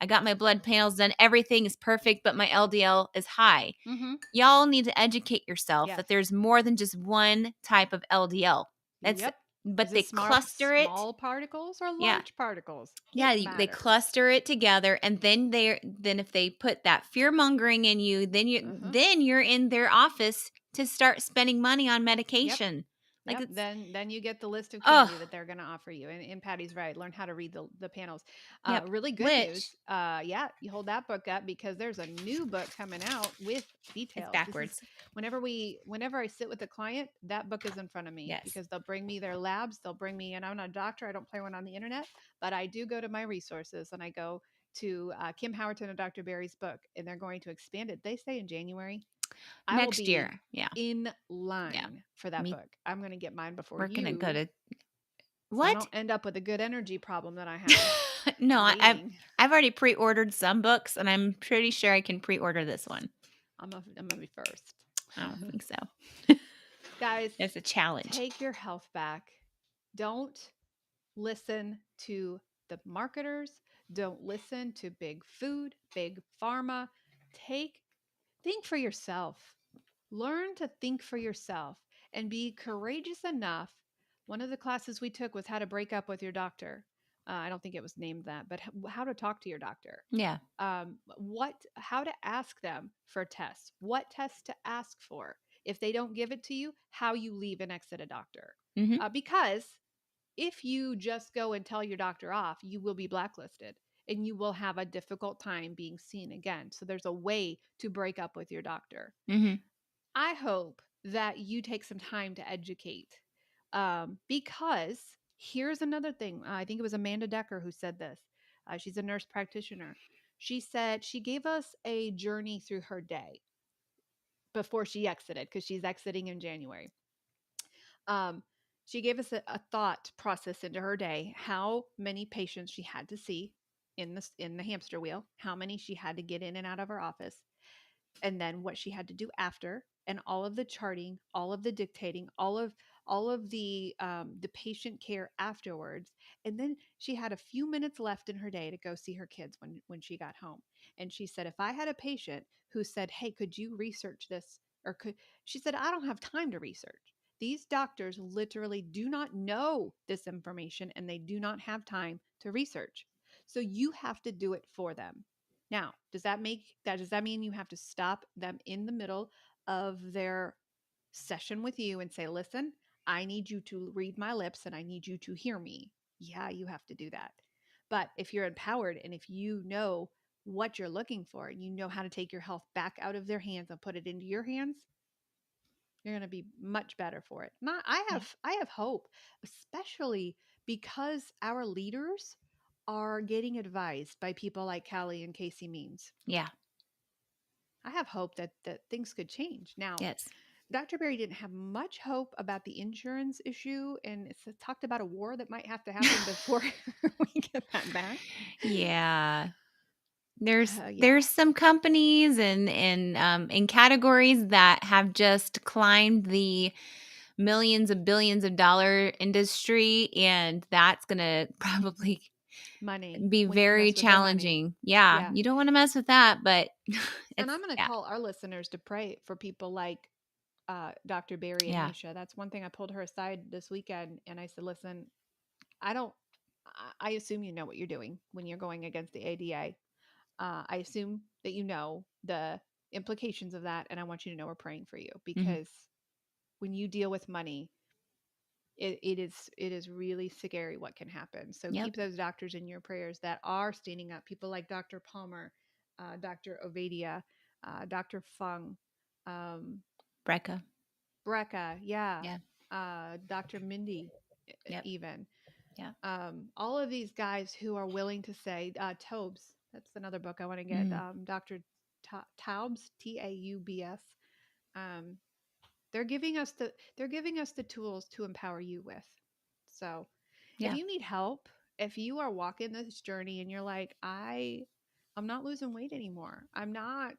[SPEAKER 2] I got my blood panels done. Everything is perfect, but my LDL is high."
[SPEAKER 1] Hmm.
[SPEAKER 2] Y'all need to educate yourself
[SPEAKER 1] Yes.
[SPEAKER 2] that there's more than just one type of LDL. That's
[SPEAKER 1] Yep. Is
[SPEAKER 2] but
[SPEAKER 1] it
[SPEAKER 2] they cluster it.
[SPEAKER 1] small particles or
[SPEAKER 2] Yeah.
[SPEAKER 1] large particles?
[SPEAKER 2] Yeah,
[SPEAKER 1] It
[SPEAKER 2] they
[SPEAKER 1] matters.
[SPEAKER 2] cluster it together, and then if they put that fear mongering in you,
[SPEAKER 1] Uh-huh.
[SPEAKER 2] then you're in their office to start spending money on
[SPEAKER 1] Yep.
[SPEAKER 2] medication. Like
[SPEAKER 1] Yep.
[SPEAKER 2] it's
[SPEAKER 1] Then you get the list of
[SPEAKER 2] oh
[SPEAKER 1] candy that they're going to offer you. And Patty's right. Learn how to read the panels.
[SPEAKER 2] yep.
[SPEAKER 1] Really good
[SPEAKER 2] Which
[SPEAKER 1] news. Yeah, you hold that book up because there's a new book coming out with
[SPEAKER 2] it's
[SPEAKER 1] details. This is
[SPEAKER 2] backwards.
[SPEAKER 1] whenever I sit with a client, that book is in front of me
[SPEAKER 2] Yes.
[SPEAKER 1] because they'll bring me their labs. They'll bring me, and I'm not a doctor. I don't play one on the internet, but I do go to my resources and I go to Kim Howerton and Dr. Barry's book, and they're going to expand it. They say in January. I will
[SPEAKER 2] Next
[SPEAKER 1] be
[SPEAKER 2] year. Yeah.
[SPEAKER 1] in
[SPEAKER 2] Yeah.
[SPEAKER 1] line for that
[SPEAKER 2] Me
[SPEAKER 1] book. I'm going to get mine before
[SPEAKER 2] we're gonna go
[SPEAKER 1] you,
[SPEAKER 2] to
[SPEAKER 1] so I
[SPEAKER 2] what?
[SPEAKER 1] don't end up with a good energy problem that I have
[SPEAKER 2] No,
[SPEAKER 1] waiting.
[SPEAKER 2] I've already pre-ordered some books and I'm pretty sure I can pre-order this one.
[SPEAKER 1] I'm gonna be first.
[SPEAKER 2] I don't think so.
[SPEAKER 1] Guys,
[SPEAKER 2] It's a challenge.
[SPEAKER 1] take your health back. Don't listen to the marketers. Don't listen to big food, big pharma. Take think for yourself. Learn to think for yourself and be courageous enough. One of the classes we took was how to break up with your doctor. I don't think it was named that, but how to talk to your doctor.
[SPEAKER 2] Yeah.
[SPEAKER 1] How to ask them for tests, what tests to ask for. If they don't give it to you, how you leave and exit a doctor.
[SPEAKER 2] Mhm.
[SPEAKER 1] Because if you just go and tell your doctor off, you will be blacklisted and you will have a difficult time being seen again. So there's a way to break up with your doctor.
[SPEAKER 2] Mhm.
[SPEAKER 1] I hope that you take some time to educate, because here's another thing. I think it was Amanda Decker who said this. She's a nurse practitioner. She said she gave us a journey through her day before she exited because she's exiting in January. Um, she gave us a thought process into her day, how many patients she had to see in the hamster wheel, how many she had to get in and out of her office, and then what she had to do after, and all of the charting, all of the dictating, all of the patient care afterwards. And then she had a few minutes left in her day to go see her kids when she got home. And she said, if I had a patient who said, hey, could you research this, or could she said, I don't have time to research. These doctors literally do not know this information and they do not have time to research, so you have to do it for them. Now, does that mean you have to stop them in the middle of their session with you and say, "Listen, I need you to read my lips and I need you to hear me." Yeah, you have to do that. But if you're empowered and if you know what you're looking for and you know how to take your health back out of their hands and put it into your hands, you're going to be much better for it. Not
[SPEAKER 2] Yeah.
[SPEAKER 1] I have hope, especially because our leaders are getting advised by people like Callie and Casey Means.
[SPEAKER 2] Yeah.
[SPEAKER 1] I have hope that things could change. Now,
[SPEAKER 2] Yes.
[SPEAKER 1] Dr. Berry didn't have much hope about the insurance issue, and it's talked about a war that might have to happen before we get that back.
[SPEAKER 2] Yeah. There's
[SPEAKER 1] Yeah,
[SPEAKER 2] there's some companies and in categories that have just climbed the millions of billions of dollar industry, and that's gonna probably
[SPEAKER 1] money.
[SPEAKER 2] be
[SPEAKER 1] We need to
[SPEAKER 2] very
[SPEAKER 1] mess with their money.
[SPEAKER 2] challenging. Yeah,
[SPEAKER 1] Yeah.
[SPEAKER 2] you don't wanna mess with that, but
[SPEAKER 1] And
[SPEAKER 2] it's
[SPEAKER 1] I'm going to
[SPEAKER 2] yeah,
[SPEAKER 1] call our listeners to pray for people like Dr. Barry and
[SPEAKER 2] yeah.
[SPEAKER 1] Aisha. That's one thing I pulled her aside this weekend and I said, listen, I don't, I assume you know what you're doing when you're going against the ADA. I assume that you know the implications of that. And I want you to know we're praying for you
[SPEAKER 2] Mhm.
[SPEAKER 1] because when you deal with money, it is really scary what can happen. So
[SPEAKER 2] Yep.
[SPEAKER 1] keep those doctors in your prayers that are standing up. People like Dr. Palmer, Dr. Ovadia, Dr. Fung, um,
[SPEAKER 2] Brecca.
[SPEAKER 1] Brecca, yeah,
[SPEAKER 2] Yeah.
[SPEAKER 1] Dr. Mindy,
[SPEAKER 2] Yep.
[SPEAKER 1] even.
[SPEAKER 2] Yeah.
[SPEAKER 1] All of these guys who are willing to say, Taubes, that's another book I want to get.
[SPEAKER 2] Mm.
[SPEAKER 1] Dr. Taubes, Taubs. Um, they're giving us the tools to empower you with. So, if
[SPEAKER 2] Yeah.
[SPEAKER 1] you need help, if you are walking this journey and you're like, I'm not losing weight anymore. I'm not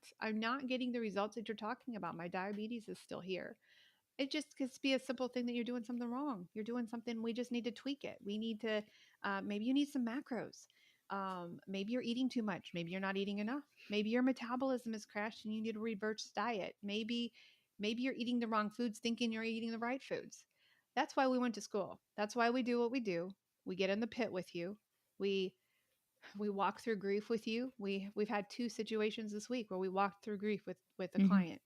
[SPEAKER 1] getting the results that you're talking about. My diabetes is still here. It just could be a simple thing that you're doing something wrong. You're doing something, we just need to tweak it. We need to, maybe you need some macros. Maybe you're eating too much. Maybe you're not eating enough. Maybe your metabolism has crashed and you need to reverse diet. Maybe you're eating the wrong foods thinking you're eating the right foods. That's why we went to school. That's why we do what we do. We get in the pit with you. We we walk through grief with you. We've had two situations this week where we walked through grief with a
[SPEAKER 2] Mhm.
[SPEAKER 1] client.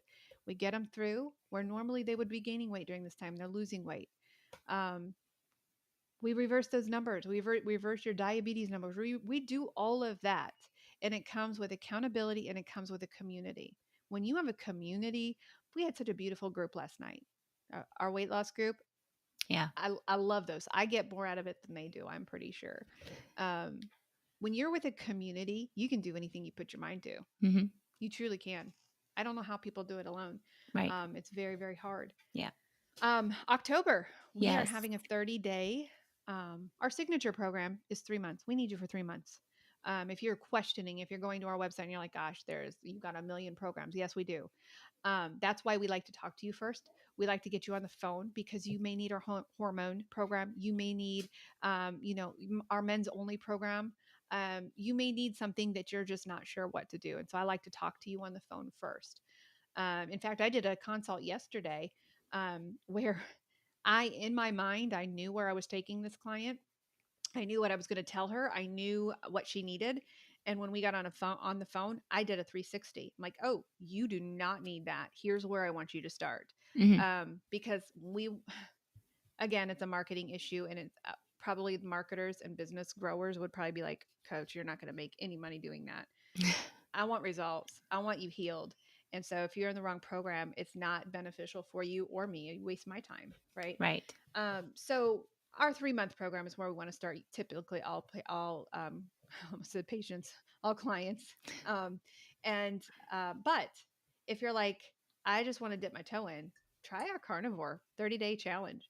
[SPEAKER 1] We get them through where normally they would be gaining weight during this time. They're losing weight. Um, we reverse those numbers. We reverse your diabetes numbers. We do all of that, and it comes with accountability and it comes with a community. When you have a community, we had such a beautiful group last night. Our weight loss group.
[SPEAKER 2] Yeah.
[SPEAKER 1] I love those. I get more out of it than they do. I'm pretty sure. Um, when you're with a community, you can do anything you put your mind to.
[SPEAKER 2] Mhm.
[SPEAKER 1] You truly can. I don't know how people do it alone.
[SPEAKER 2] Right.
[SPEAKER 1] It's very, very hard.
[SPEAKER 2] Yeah.
[SPEAKER 1] October, we are
[SPEAKER 2] Yes.
[SPEAKER 1] having a 30-day. Our signature program is 3 months. We need you for 3 months. If you're questioning, if you're going to our website and you're like, gosh, you've got a million programs. Yes, we do. That's why we like to talk to you first. We like to get you on the phone because you may need our hormone program. You may need, our men's only program. You may need something that you're just not sure what to do. And so I like to talk to you on the phone first. In fact, I did a consult yesterday where in my mind, I knew where I was taking this client. I knew what I was going to tell her. I knew what she needed. And when we got on the phone, I did a 360. I'm like, oh, you do not need that. Here's where I want you to start.
[SPEAKER 2] Mhm.
[SPEAKER 1] Because again, it's a marketing issue, and it's probably marketers and business growers would probably be like, Coach, you're not going to make any money doing that. I want results. I want you healed. And so if you're in the wrong program, it's not beneficial for you or me. You waste my time, right?
[SPEAKER 2] Right.
[SPEAKER 1] So our 3 month program is where we want to start. Typically, all I almost said patients, all clients. And but if you're like, I just want to dip my toe in, try our carnivore 30-day challenge.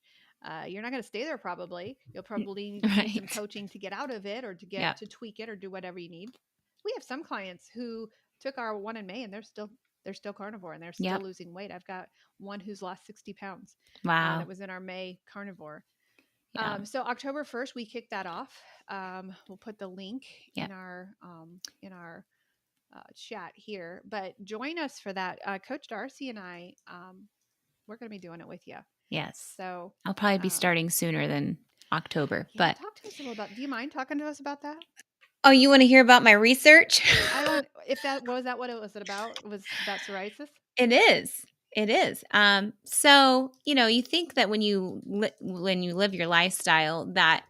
[SPEAKER 1] You're not going to stay there probably. You'll probably need some
[SPEAKER 2] Right.
[SPEAKER 1] coaching to get out of it or to
[SPEAKER 2] Yeah.
[SPEAKER 1] get to tweak it or do whatever you need. We have some clients who took our one in May and they're still carnivore and they're still
[SPEAKER 2] Yep.
[SPEAKER 1] losing weight. I've got one who's lost 60 pounds that
[SPEAKER 2] Wow.
[SPEAKER 1] was in our May carnivore.
[SPEAKER 2] Yeah.
[SPEAKER 1] So October 1st, we kick that off. We'll put the link
[SPEAKER 2] Yep.
[SPEAKER 1] in our chat here, but join us for that. Coach Darcy and I, we're going to be doing it with you.
[SPEAKER 2] Yes.
[SPEAKER 1] So,
[SPEAKER 2] I'll probably be
[SPEAKER 1] um,
[SPEAKER 2] starting sooner than October,
[SPEAKER 1] yeah,
[SPEAKER 2] but
[SPEAKER 1] talk to us a little about. Do you mind talking to us about that?
[SPEAKER 2] oh, you wanna hear about my research?
[SPEAKER 1] I want if that was that what it was about? Was about psoriasis?
[SPEAKER 2] It is. It is. So, you think that when you live your lifestyle that,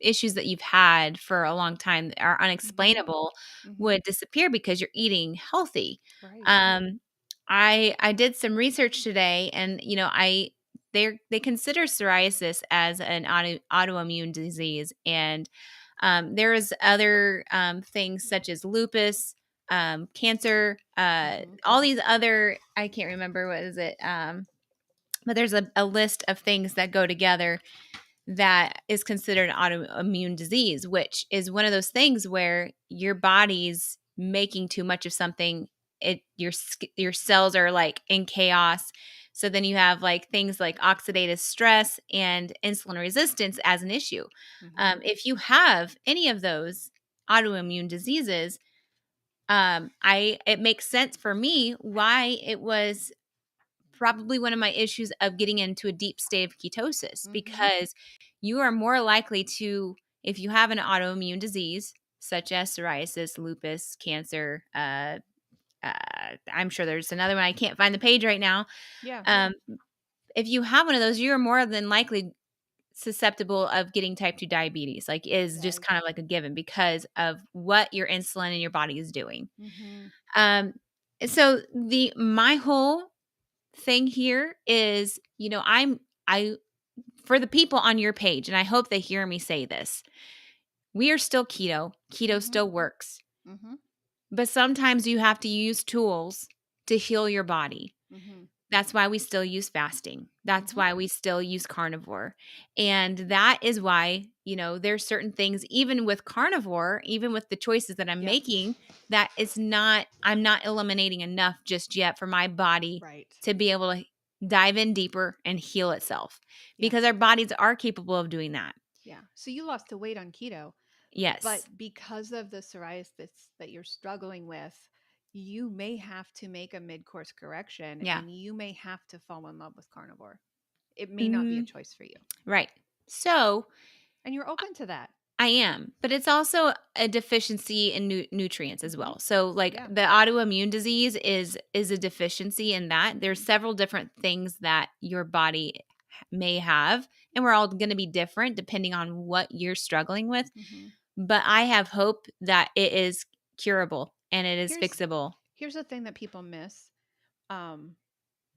[SPEAKER 2] issues that you've had for a long time that are
[SPEAKER 1] Mm-hmm.
[SPEAKER 2] unexplainable
[SPEAKER 1] Mm-hmm.
[SPEAKER 2] would disappear because you're eating healthy.
[SPEAKER 1] Right.
[SPEAKER 2] Um, I did some research today, and they consider psoriasis as an autoimmune disease, and there is other things such as lupus, cancer,
[SPEAKER 1] Mm-hmm.
[SPEAKER 2] all these other, I can't remember what is it, but there's a list of things that go together that is considered an autoimmune disease, which is one of those things where your body's making too much of something. Your cells are like in chaos. So then you have like things like oxidative stress and insulin resistance as an issue.
[SPEAKER 1] Mm-hmm.
[SPEAKER 2] If you have any of those autoimmune diseases, I it makes sense for me why it was probably one of my issues of getting into a deep state of ketosis,
[SPEAKER 1] Mm-hmm.
[SPEAKER 2] because you are more likely to, if you have an autoimmune disease such as psoriasis, lupus, cancer, I'm sure there's another one, I can't find the page right now.
[SPEAKER 1] Yeah.
[SPEAKER 2] um, if you have one of those, you're more than likely susceptible of getting type 2 diabetes, like is just
[SPEAKER 1] Right.
[SPEAKER 2] kind of like a given because of what your insulin in your body is doing.
[SPEAKER 1] Mm-hmm.
[SPEAKER 2] um, so the my whole thing here is, I for the people on your page, and I hope they hear me say this, we are still keto. Keto
[SPEAKER 1] Mm-hmm.
[SPEAKER 2] still works.
[SPEAKER 1] Mm-hmm.
[SPEAKER 2] But sometimes you have to use tools to heal your body.
[SPEAKER 1] Mm-hmm.
[SPEAKER 2] That's why we still use fasting. That's
[SPEAKER 1] Mm-hmm.
[SPEAKER 2] why we still use carnivore. And that is why, there's certain things, even with carnivore, even with the choices that I'm
[SPEAKER 1] Yep.
[SPEAKER 2] making, that it's not, I'm not eliminating enough just yet for my body
[SPEAKER 1] Right.
[SPEAKER 2] to be able to dive in deeper and heal itself,
[SPEAKER 1] Yeah.
[SPEAKER 2] because our bodies are capable of doing that.
[SPEAKER 1] Yeah. So you lost the weight on keto, but
[SPEAKER 2] Yes.
[SPEAKER 1] because of the psoriasis that you're struggling with, you may have to make a mid-course correction
[SPEAKER 2] Yeah.
[SPEAKER 1] and you may have to fall in love with carnivore. It may not be a
[SPEAKER 2] Mm,
[SPEAKER 1] choice for you.
[SPEAKER 2] right. So
[SPEAKER 1] And you're open to that.
[SPEAKER 2] I am, but it's also a deficiency in nutrients as
[SPEAKER 1] Mm-hmm.
[SPEAKER 2] well. So, like
[SPEAKER 1] Yeah.
[SPEAKER 2] the autoimmune disease is a deficiency in that. There's
[SPEAKER 1] Mm-hmm.
[SPEAKER 2] several different things that your body may have, and we're all going to be different depending on what you're struggling with.
[SPEAKER 1] Mm-hmm.
[SPEAKER 2] But I have hope that it is curable and it is
[SPEAKER 1] Here's
[SPEAKER 2] fixable.
[SPEAKER 1] here's the thing that people miss. Um,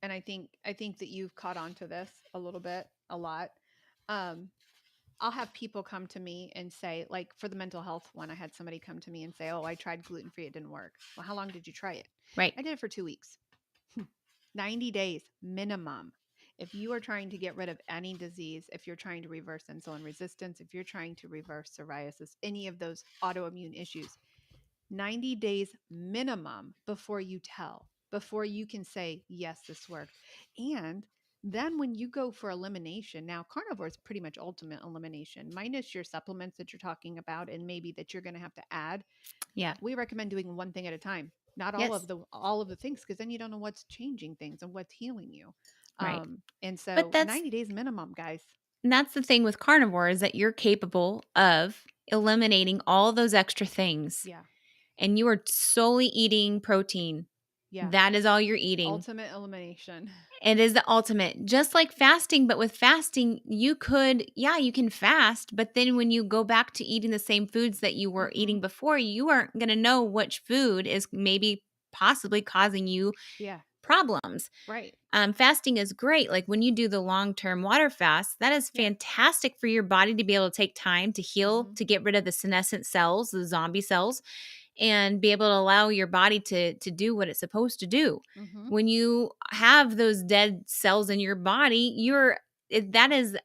[SPEAKER 1] and I think that you've caught on to this a little bit, a lot. Um, I'll have people come to me and say, like for the mental health one, I had somebody come to me and say, "Oh, I tried gluten free, it didn't work." Well, how long did you try it?
[SPEAKER 2] Right.
[SPEAKER 1] I did it for 2 weeks. 90 days minimum. If you are trying to get rid of any disease, if you're trying to reverse insulin resistance, if you're trying to reverse psoriasis, any of those autoimmune issues, 90 days minimum before you tell, before you can say, yes, this worked. And then when you go for elimination, now carnivore is pretty much ultimate elimination, minus your supplements that you're talking about and maybe that you're going to have to add.
[SPEAKER 2] Yeah.
[SPEAKER 1] We recommend doing one thing at a time, not
[SPEAKER 2] Yes.
[SPEAKER 1] all of the things, because then you don't know what's changing things and what's healing you.
[SPEAKER 2] Right.
[SPEAKER 1] And
[SPEAKER 2] But
[SPEAKER 1] so
[SPEAKER 2] that's
[SPEAKER 1] 90 days minimum, guys.
[SPEAKER 2] and that's the thing with carnivore, is that you're capable of eliminating all those extra things,
[SPEAKER 1] Yeah.
[SPEAKER 2] and you are solely eating protein.
[SPEAKER 1] Yeah.
[SPEAKER 2] That is all you're eating.
[SPEAKER 1] Ultimate elimination.
[SPEAKER 2] It is the ultimate, just like fasting. But with fasting, you can fast, but then when you go back to eating the same foods that you were
[SPEAKER 1] Hmm.
[SPEAKER 2] eating before, you aren't going to know which food is maybe possibly causing you
[SPEAKER 1] Yeah.
[SPEAKER 2] problems.
[SPEAKER 1] Right.
[SPEAKER 2] Fasting is great. Like when you do the long-term water fast, that is
[SPEAKER 1] Yeah.
[SPEAKER 2] fantastic for your body to be able to take time to heal,
[SPEAKER 1] Hmm.
[SPEAKER 2] to get rid of the senescent cells, the zombie cells, and be able to allow your body to do what it's supposed to do.
[SPEAKER 1] Hmm.
[SPEAKER 2] When you have those dead cells in your body, that is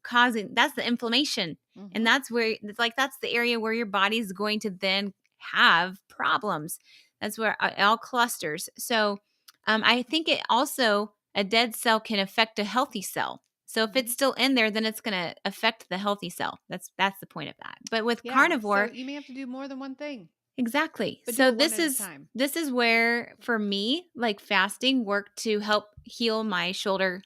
[SPEAKER 2] causing, that's the inflammation. And
[SPEAKER 1] Hmm.
[SPEAKER 2] that's where it's like that's the area where your body's going to then have problems. That's where it all clusters. So I think it also, a dead cell can affect a healthy cell. So if it's
[SPEAKER 1] Hmm.
[SPEAKER 2] still in there, then it's going to affect the healthy cell. That's the point of that. But with
[SPEAKER 1] Yeah. So
[SPEAKER 2] carnivore,
[SPEAKER 1] you may have to do more than one thing,
[SPEAKER 2] exactly.
[SPEAKER 1] but do
[SPEAKER 2] So
[SPEAKER 1] it one
[SPEAKER 2] this
[SPEAKER 1] at a
[SPEAKER 2] is
[SPEAKER 1] time.
[SPEAKER 2] this is where for me, like fasting worked to help heal my shoulder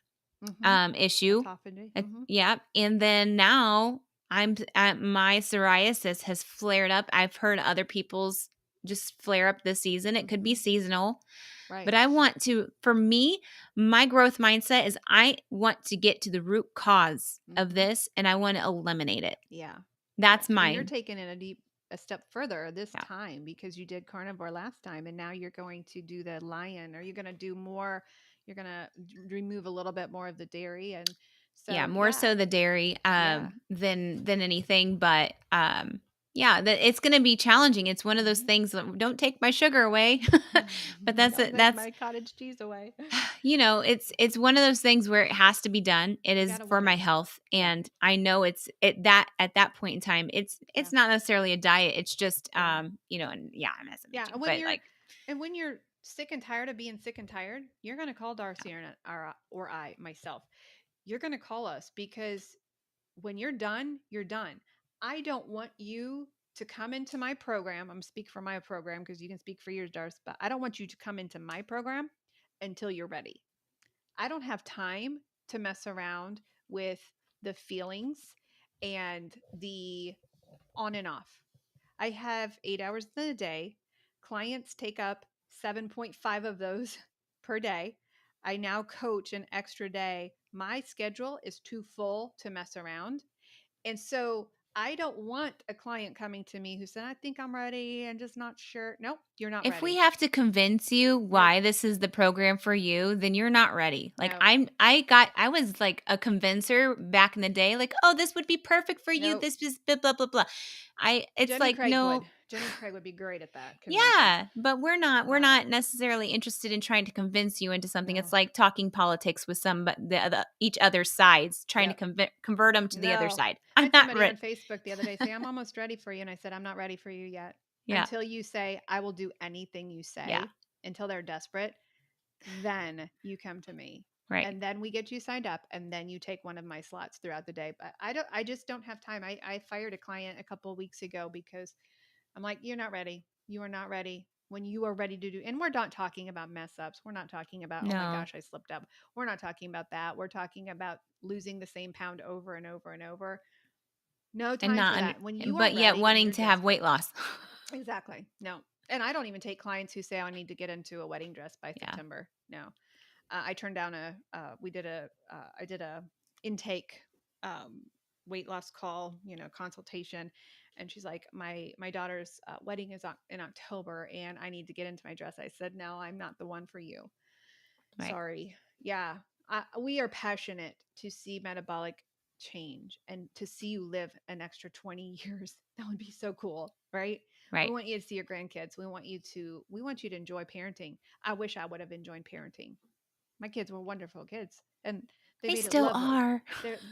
[SPEAKER 1] Hmm.
[SPEAKER 2] issue.
[SPEAKER 1] Autophagy. Hmm.
[SPEAKER 2] Yeah, and then now my psoriasis has flared up. I've heard other people's just flare up this season. It could be
[SPEAKER 1] Hmm.
[SPEAKER 2] seasonal,
[SPEAKER 1] Right.
[SPEAKER 2] but I want to, for me, my growth mindset is I want to get to the root cause of
[SPEAKER 1] Hmm.
[SPEAKER 2] this and I want to eliminate it.
[SPEAKER 1] Yeah. Yeah.
[SPEAKER 2] That's
[SPEAKER 1] And you're
[SPEAKER 2] mine.
[SPEAKER 1] taking it a step further this
[SPEAKER 2] Yeah.
[SPEAKER 1] time because you did carnivore last time and now you're going to do the lion, or you're going to do more, you're going to remove a little bit more of the dairy. And
[SPEAKER 2] Yeah,
[SPEAKER 1] so,
[SPEAKER 2] more
[SPEAKER 1] yeah.
[SPEAKER 2] so the dairy
[SPEAKER 1] Yeah.
[SPEAKER 2] than anything, but Yeah, that it's gonna be challenging. It's one of those things that don't take my sugar away. But that's
[SPEAKER 1] Don't
[SPEAKER 2] it.
[SPEAKER 1] take
[SPEAKER 2] That's
[SPEAKER 1] my cottage cheese away.
[SPEAKER 2] it's one of those things where it has to be done. It
[SPEAKER 1] You
[SPEAKER 2] is
[SPEAKER 1] gotta
[SPEAKER 2] for
[SPEAKER 1] want
[SPEAKER 2] my
[SPEAKER 1] it.
[SPEAKER 2] health,
[SPEAKER 1] Yeah.
[SPEAKER 2] and I know it's it that at that point in time,
[SPEAKER 1] Yeah.
[SPEAKER 2] it's not necessarily a diet. It's just
[SPEAKER 1] Yeah.
[SPEAKER 2] and yeah, I'm
[SPEAKER 1] Yeah.
[SPEAKER 2] SMHing, but like
[SPEAKER 1] And when you're sick and tired of being sick and tired, you're gonna call Darcy or I myself. You're gonna call us because when you're done, you're done. I don't want you to come into my program. I'm speak for my program because you can speak for yours, Darcy, but I don't want you to come into my program until you're ready. I don't have time to mess around with the feelings and the on and off. I have 8 hours in a day. Clients take up 7.5 of those per day. I now coach an extra day. My schedule is too full to mess around. And so I don't want a client coming to me who said, I think I'm ready and just not sure. Nope, you're not
[SPEAKER 2] if we
[SPEAKER 1] ready.
[SPEAKER 2] have to convince you
[SPEAKER 1] Nope,
[SPEAKER 2] why this is the program for you, then you're not ready. Like
[SPEAKER 1] nope,
[SPEAKER 2] I was like a convincer back in the day, like, oh, this would be perfect for you.
[SPEAKER 1] nope.
[SPEAKER 2] This is blah blah blah blah. It's
[SPEAKER 1] Jenny
[SPEAKER 2] like
[SPEAKER 1] Craig would.
[SPEAKER 2] no.
[SPEAKER 1] Jenny Craig would be great at that convincing.
[SPEAKER 2] Yeah, but we're
[SPEAKER 1] Uh,
[SPEAKER 2] not necessarily interested in trying to convince you into something. It's
[SPEAKER 1] no.
[SPEAKER 2] like talking politics with each other's sides, trying to
[SPEAKER 1] Yep.
[SPEAKER 2] convert them to the other
[SPEAKER 1] No.
[SPEAKER 2] side.
[SPEAKER 1] I
[SPEAKER 2] I'm
[SPEAKER 1] had
[SPEAKER 2] not
[SPEAKER 1] somebody
[SPEAKER 2] ready.
[SPEAKER 1] on Facebook the other day say, I'm almost ready for you. And I said, I'm not ready for you yet.
[SPEAKER 2] Yeah,
[SPEAKER 1] Until you say, I will do anything you
[SPEAKER 2] yeah,
[SPEAKER 1] say, until they're desperate, then you come to me.
[SPEAKER 2] right,
[SPEAKER 1] And then we get you signed up and then you take one of my slots throughout the day. But I just don't have time. I fired a client a couple of weeks ago because I'm like, you're not ready. You are not ready. When you are ready to do, and we're not talking about mess ups. We're not talking about, oh my
[SPEAKER 2] no,
[SPEAKER 1] gosh, I slipped up. We're not talking about that. We're talking about losing the same pound over and over and over. No
[SPEAKER 2] and
[SPEAKER 1] time for
[SPEAKER 2] not,
[SPEAKER 1] that. When you are
[SPEAKER 2] but yet
[SPEAKER 1] ready, when
[SPEAKER 2] wanting
[SPEAKER 1] you're
[SPEAKER 2] to have weight
[SPEAKER 1] desperate.
[SPEAKER 2] loss.
[SPEAKER 1] Exactly. No. And I don't even take clients who say I need to get into a wedding dress by
[SPEAKER 2] Yeah,
[SPEAKER 1] September. No. I turned down I did a intake um, weight loss call, consultation. And she's like, my daughter's wedding is in October and I need to get into my dress. I said, no, I'm not the one for you.
[SPEAKER 2] right,
[SPEAKER 1] Sorry. Yeah. We are passionate to see metabolic change and to see you live an extra 20 years. That would be so cool, right? We
[SPEAKER 2] right.
[SPEAKER 1] want you to see your grandkids. We want you to enjoy parenting. I wish I would have enjoyed parenting. My kids were wonderful kids and they
[SPEAKER 2] They
[SPEAKER 1] made it
[SPEAKER 2] still
[SPEAKER 1] lovely.
[SPEAKER 2] are.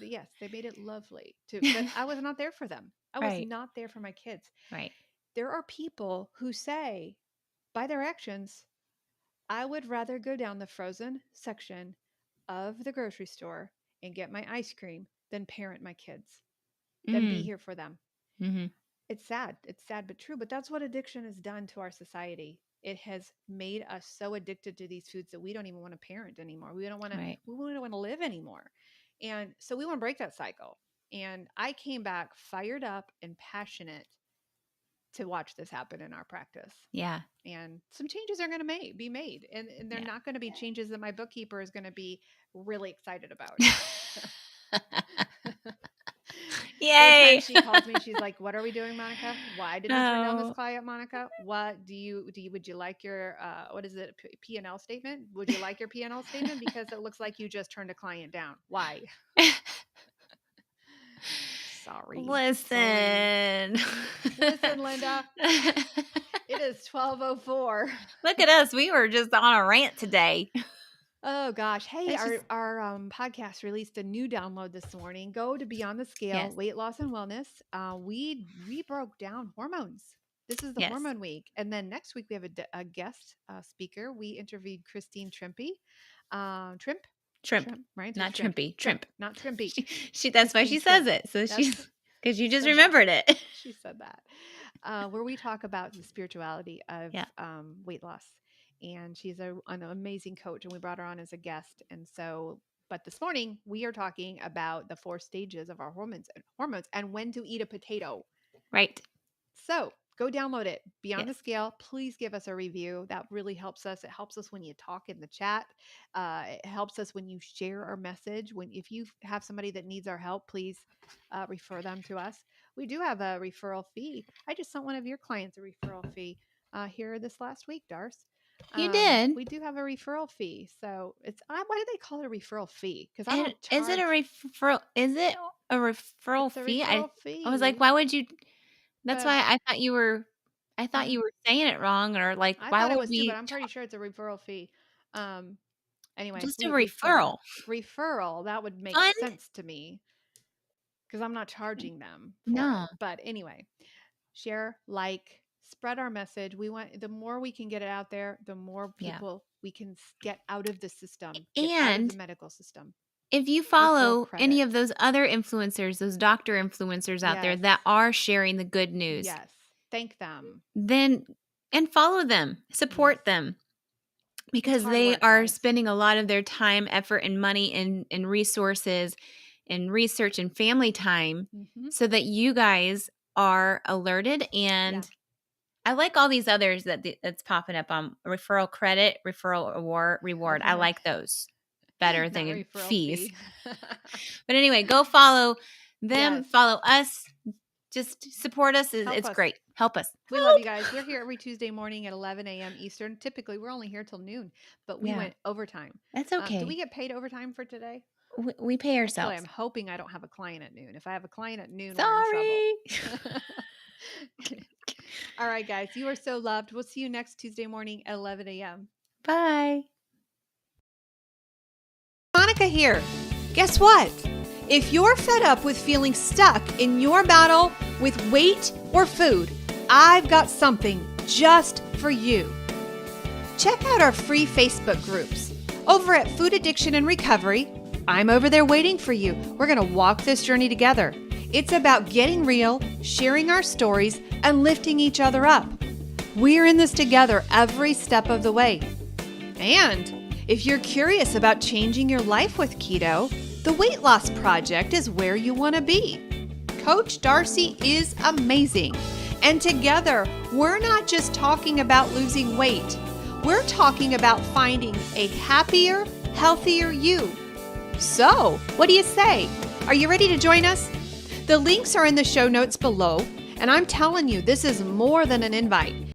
[SPEAKER 1] Yes, they made it lovely too, but I was not there for them. I was
[SPEAKER 2] Right,
[SPEAKER 1] not there for my kids.
[SPEAKER 2] right.
[SPEAKER 1] There are people who say by their actions, I would rather go down the frozen section of the grocery store and get my ice cream than parent my kids, than be
[SPEAKER 2] Mm,
[SPEAKER 1] here for them.
[SPEAKER 2] mm-hmm.
[SPEAKER 1] It's sad. It's sad but true. But that's what addiction has done to our society. It has made us so addicted to these foods that we don't even want to parent anymore.
[SPEAKER 2] Right.
[SPEAKER 1] We don't want to live anymore. And so we want to break that cycle. And I came back fired up and passionate to watch this happen in our practice.
[SPEAKER 2] Yeah,
[SPEAKER 1] And some changes are going to be made. And they're
[SPEAKER 2] yeah.
[SPEAKER 1] not going to be changes that my bookkeeper is going to be really excited about. There are
[SPEAKER 2] Yay.
[SPEAKER 1] times she calls me, she's like, "What are we doing, Monica? Why did we turn down this
[SPEAKER 2] No.
[SPEAKER 1] client, Monica? What would you like your what is it, P&L statement? Would you like your P&L statement because it looks like you just turned a client down. Why?" Sorry. Sorry.
[SPEAKER 2] Listen.
[SPEAKER 1] Listen, Linda, it is 12:04.
[SPEAKER 2] Look at us. We were just on a rant today.
[SPEAKER 1] Oh gosh. Hey,
[SPEAKER 2] That's just
[SPEAKER 1] our podcast released a new download this morning. Go to Beyond the Scale,
[SPEAKER 2] yes.
[SPEAKER 1] Weight Loss and Wellness. We broke down hormones. This is the
[SPEAKER 2] Yes.
[SPEAKER 1] hormone week. And then next week we have a guest speaker. We interviewed Christine Trimpey. Trimp?
[SPEAKER 2] Shrimp.
[SPEAKER 1] Trimp, right? Or
[SPEAKER 2] Not
[SPEAKER 1] Trimp?
[SPEAKER 2] trimpy.
[SPEAKER 1] Trimp,
[SPEAKER 2] Shrimp.
[SPEAKER 1] not Trimpy.
[SPEAKER 2] That's why
[SPEAKER 1] Christine
[SPEAKER 2] she says
[SPEAKER 1] Trimp.
[SPEAKER 2] it. So
[SPEAKER 1] That's
[SPEAKER 2] she's because you
[SPEAKER 1] she
[SPEAKER 2] just
[SPEAKER 1] said that.
[SPEAKER 2] remembered it.
[SPEAKER 1] She said that. Where we talk about the spirituality of
[SPEAKER 2] Yeah.
[SPEAKER 1] weight loss. And she's an amazing coach, and we brought her on as a guest. And so, but this morning we are talking about the 4 stages of our hormones and when to eat a potato.
[SPEAKER 2] Right.
[SPEAKER 1] So go download it. Beyond
[SPEAKER 2] Yes.
[SPEAKER 1] the Scale. Please give us a review. That really helps us. It helps us when you talk in the chat. It helps us when you share our message. If you have somebody that needs our help, please refer them to us. We do have a referral fee. I just sent one of your clients a referral fee here this last week, Darce.
[SPEAKER 2] You did.
[SPEAKER 1] We do have a referral fee. So why do they call it a referral fee? Because I
[SPEAKER 2] And
[SPEAKER 1] don't
[SPEAKER 2] is it a
[SPEAKER 1] charge.
[SPEAKER 2] referral? Is it a referral
[SPEAKER 1] It's a
[SPEAKER 2] fee?
[SPEAKER 1] referral
[SPEAKER 2] I was like,
[SPEAKER 1] fee.
[SPEAKER 2] why would you? That's
[SPEAKER 1] But
[SPEAKER 2] why I thought you were saying it wrong, or like,
[SPEAKER 1] I
[SPEAKER 2] why
[SPEAKER 1] thought it
[SPEAKER 2] would
[SPEAKER 1] was too, but
[SPEAKER 2] we
[SPEAKER 1] I'm pretty sure it's a referral fee. Um, anyway,
[SPEAKER 2] just a
[SPEAKER 1] we told them
[SPEAKER 2] referral?
[SPEAKER 1] referral. That would make
[SPEAKER 2] Fund?
[SPEAKER 1] sense to me because I'm not charging them for it.
[SPEAKER 2] No.
[SPEAKER 1] But anyway, share, like, spread our message. We want the more we can get it out there, the more
[SPEAKER 2] Yeah.
[SPEAKER 1] people we can get out of the system, get out of the
[SPEAKER 2] And
[SPEAKER 1] medical system.
[SPEAKER 2] if you
[SPEAKER 1] Referral
[SPEAKER 2] follow any
[SPEAKER 1] credit.
[SPEAKER 2] of those other influencers, those doctor influencers out there
[SPEAKER 1] Yes.
[SPEAKER 2] that are sharing the good news,
[SPEAKER 1] Yes. Thank them.
[SPEAKER 2] then and follow them,
[SPEAKER 1] Yes.
[SPEAKER 2] support them,
[SPEAKER 1] It's
[SPEAKER 2] because
[SPEAKER 1] hard
[SPEAKER 2] they
[SPEAKER 1] work,
[SPEAKER 2] are
[SPEAKER 1] guys.
[SPEAKER 2] spending a lot of their time, effort, and money and resources and research and family time
[SPEAKER 1] Hmm.
[SPEAKER 2] so that you guys are alerted.
[SPEAKER 1] Yeah.
[SPEAKER 2] And I like all these others that's popping up on referral credit, referral reward. I like those better
[SPEAKER 1] Not
[SPEAKER 2] than
[SPEAKER 1] referral
[SPEAKER 2] fees.
[SPEAKER 1] fee.
[SPEAKER 2] But anyway, go follow them,
[SPEAKER 1] Yes.
[SPEAKER 2] follow us. Just support us.
[SPEAKER 1] Help
[SPEAKER 2] It's
[SPEAKER 1] us.
[SPEAKER 2] great. Help us.
[SPEAKER 1] We love you guys. We're here every Tuesday morning at 11 a.m. Eastern. Typically, we're only here till noon, but we
[SPEAKER 2] Yeah,
[SPEAKER 1] went overtime.
[SPEAKER 2] that's
[SPEAKER 1] Do we
[SPEAKER 2] okay.
[SPEAKER 1] get paid overtime for today?
[SPEAKER 2] We pay
[SPEAKER 1] Actually,
[SPEAKER 2] ourselves.
[SPEAKER 1] I'm hoping I don't have a client at noon. If I have a client at noon, we're in trouble.
[SPEAKER 2] Sorry.
[SPEAKER 1] All right, guys. You are so loved. We'll see you next Tuesday morning at 11 a.m.
[SPEAKER 2] Bye.
[SPEAKER 1] Monica here. Guess what? If you're fed up with feeling stuck in your battle with weight or food, I've got something just for you. Check out our free Facebook groups. Over at Food Addiction and Recovery, I'm over there waiting for you. We're going to walk this journey together. It's about getting real, sharing our stories, and lifting each other up. We're in this together every step of the way. And if you're curious about changing your life with keto, the Weight Loss Project is where you want to be. Coach Darcy is amazing. And together, we're not just talking about losing weight. We're talking about finding a happier, healthier you. So, what do you say? Are you ready to join us? The links are in the show notes below, and I'm telling you, this is more than an invite.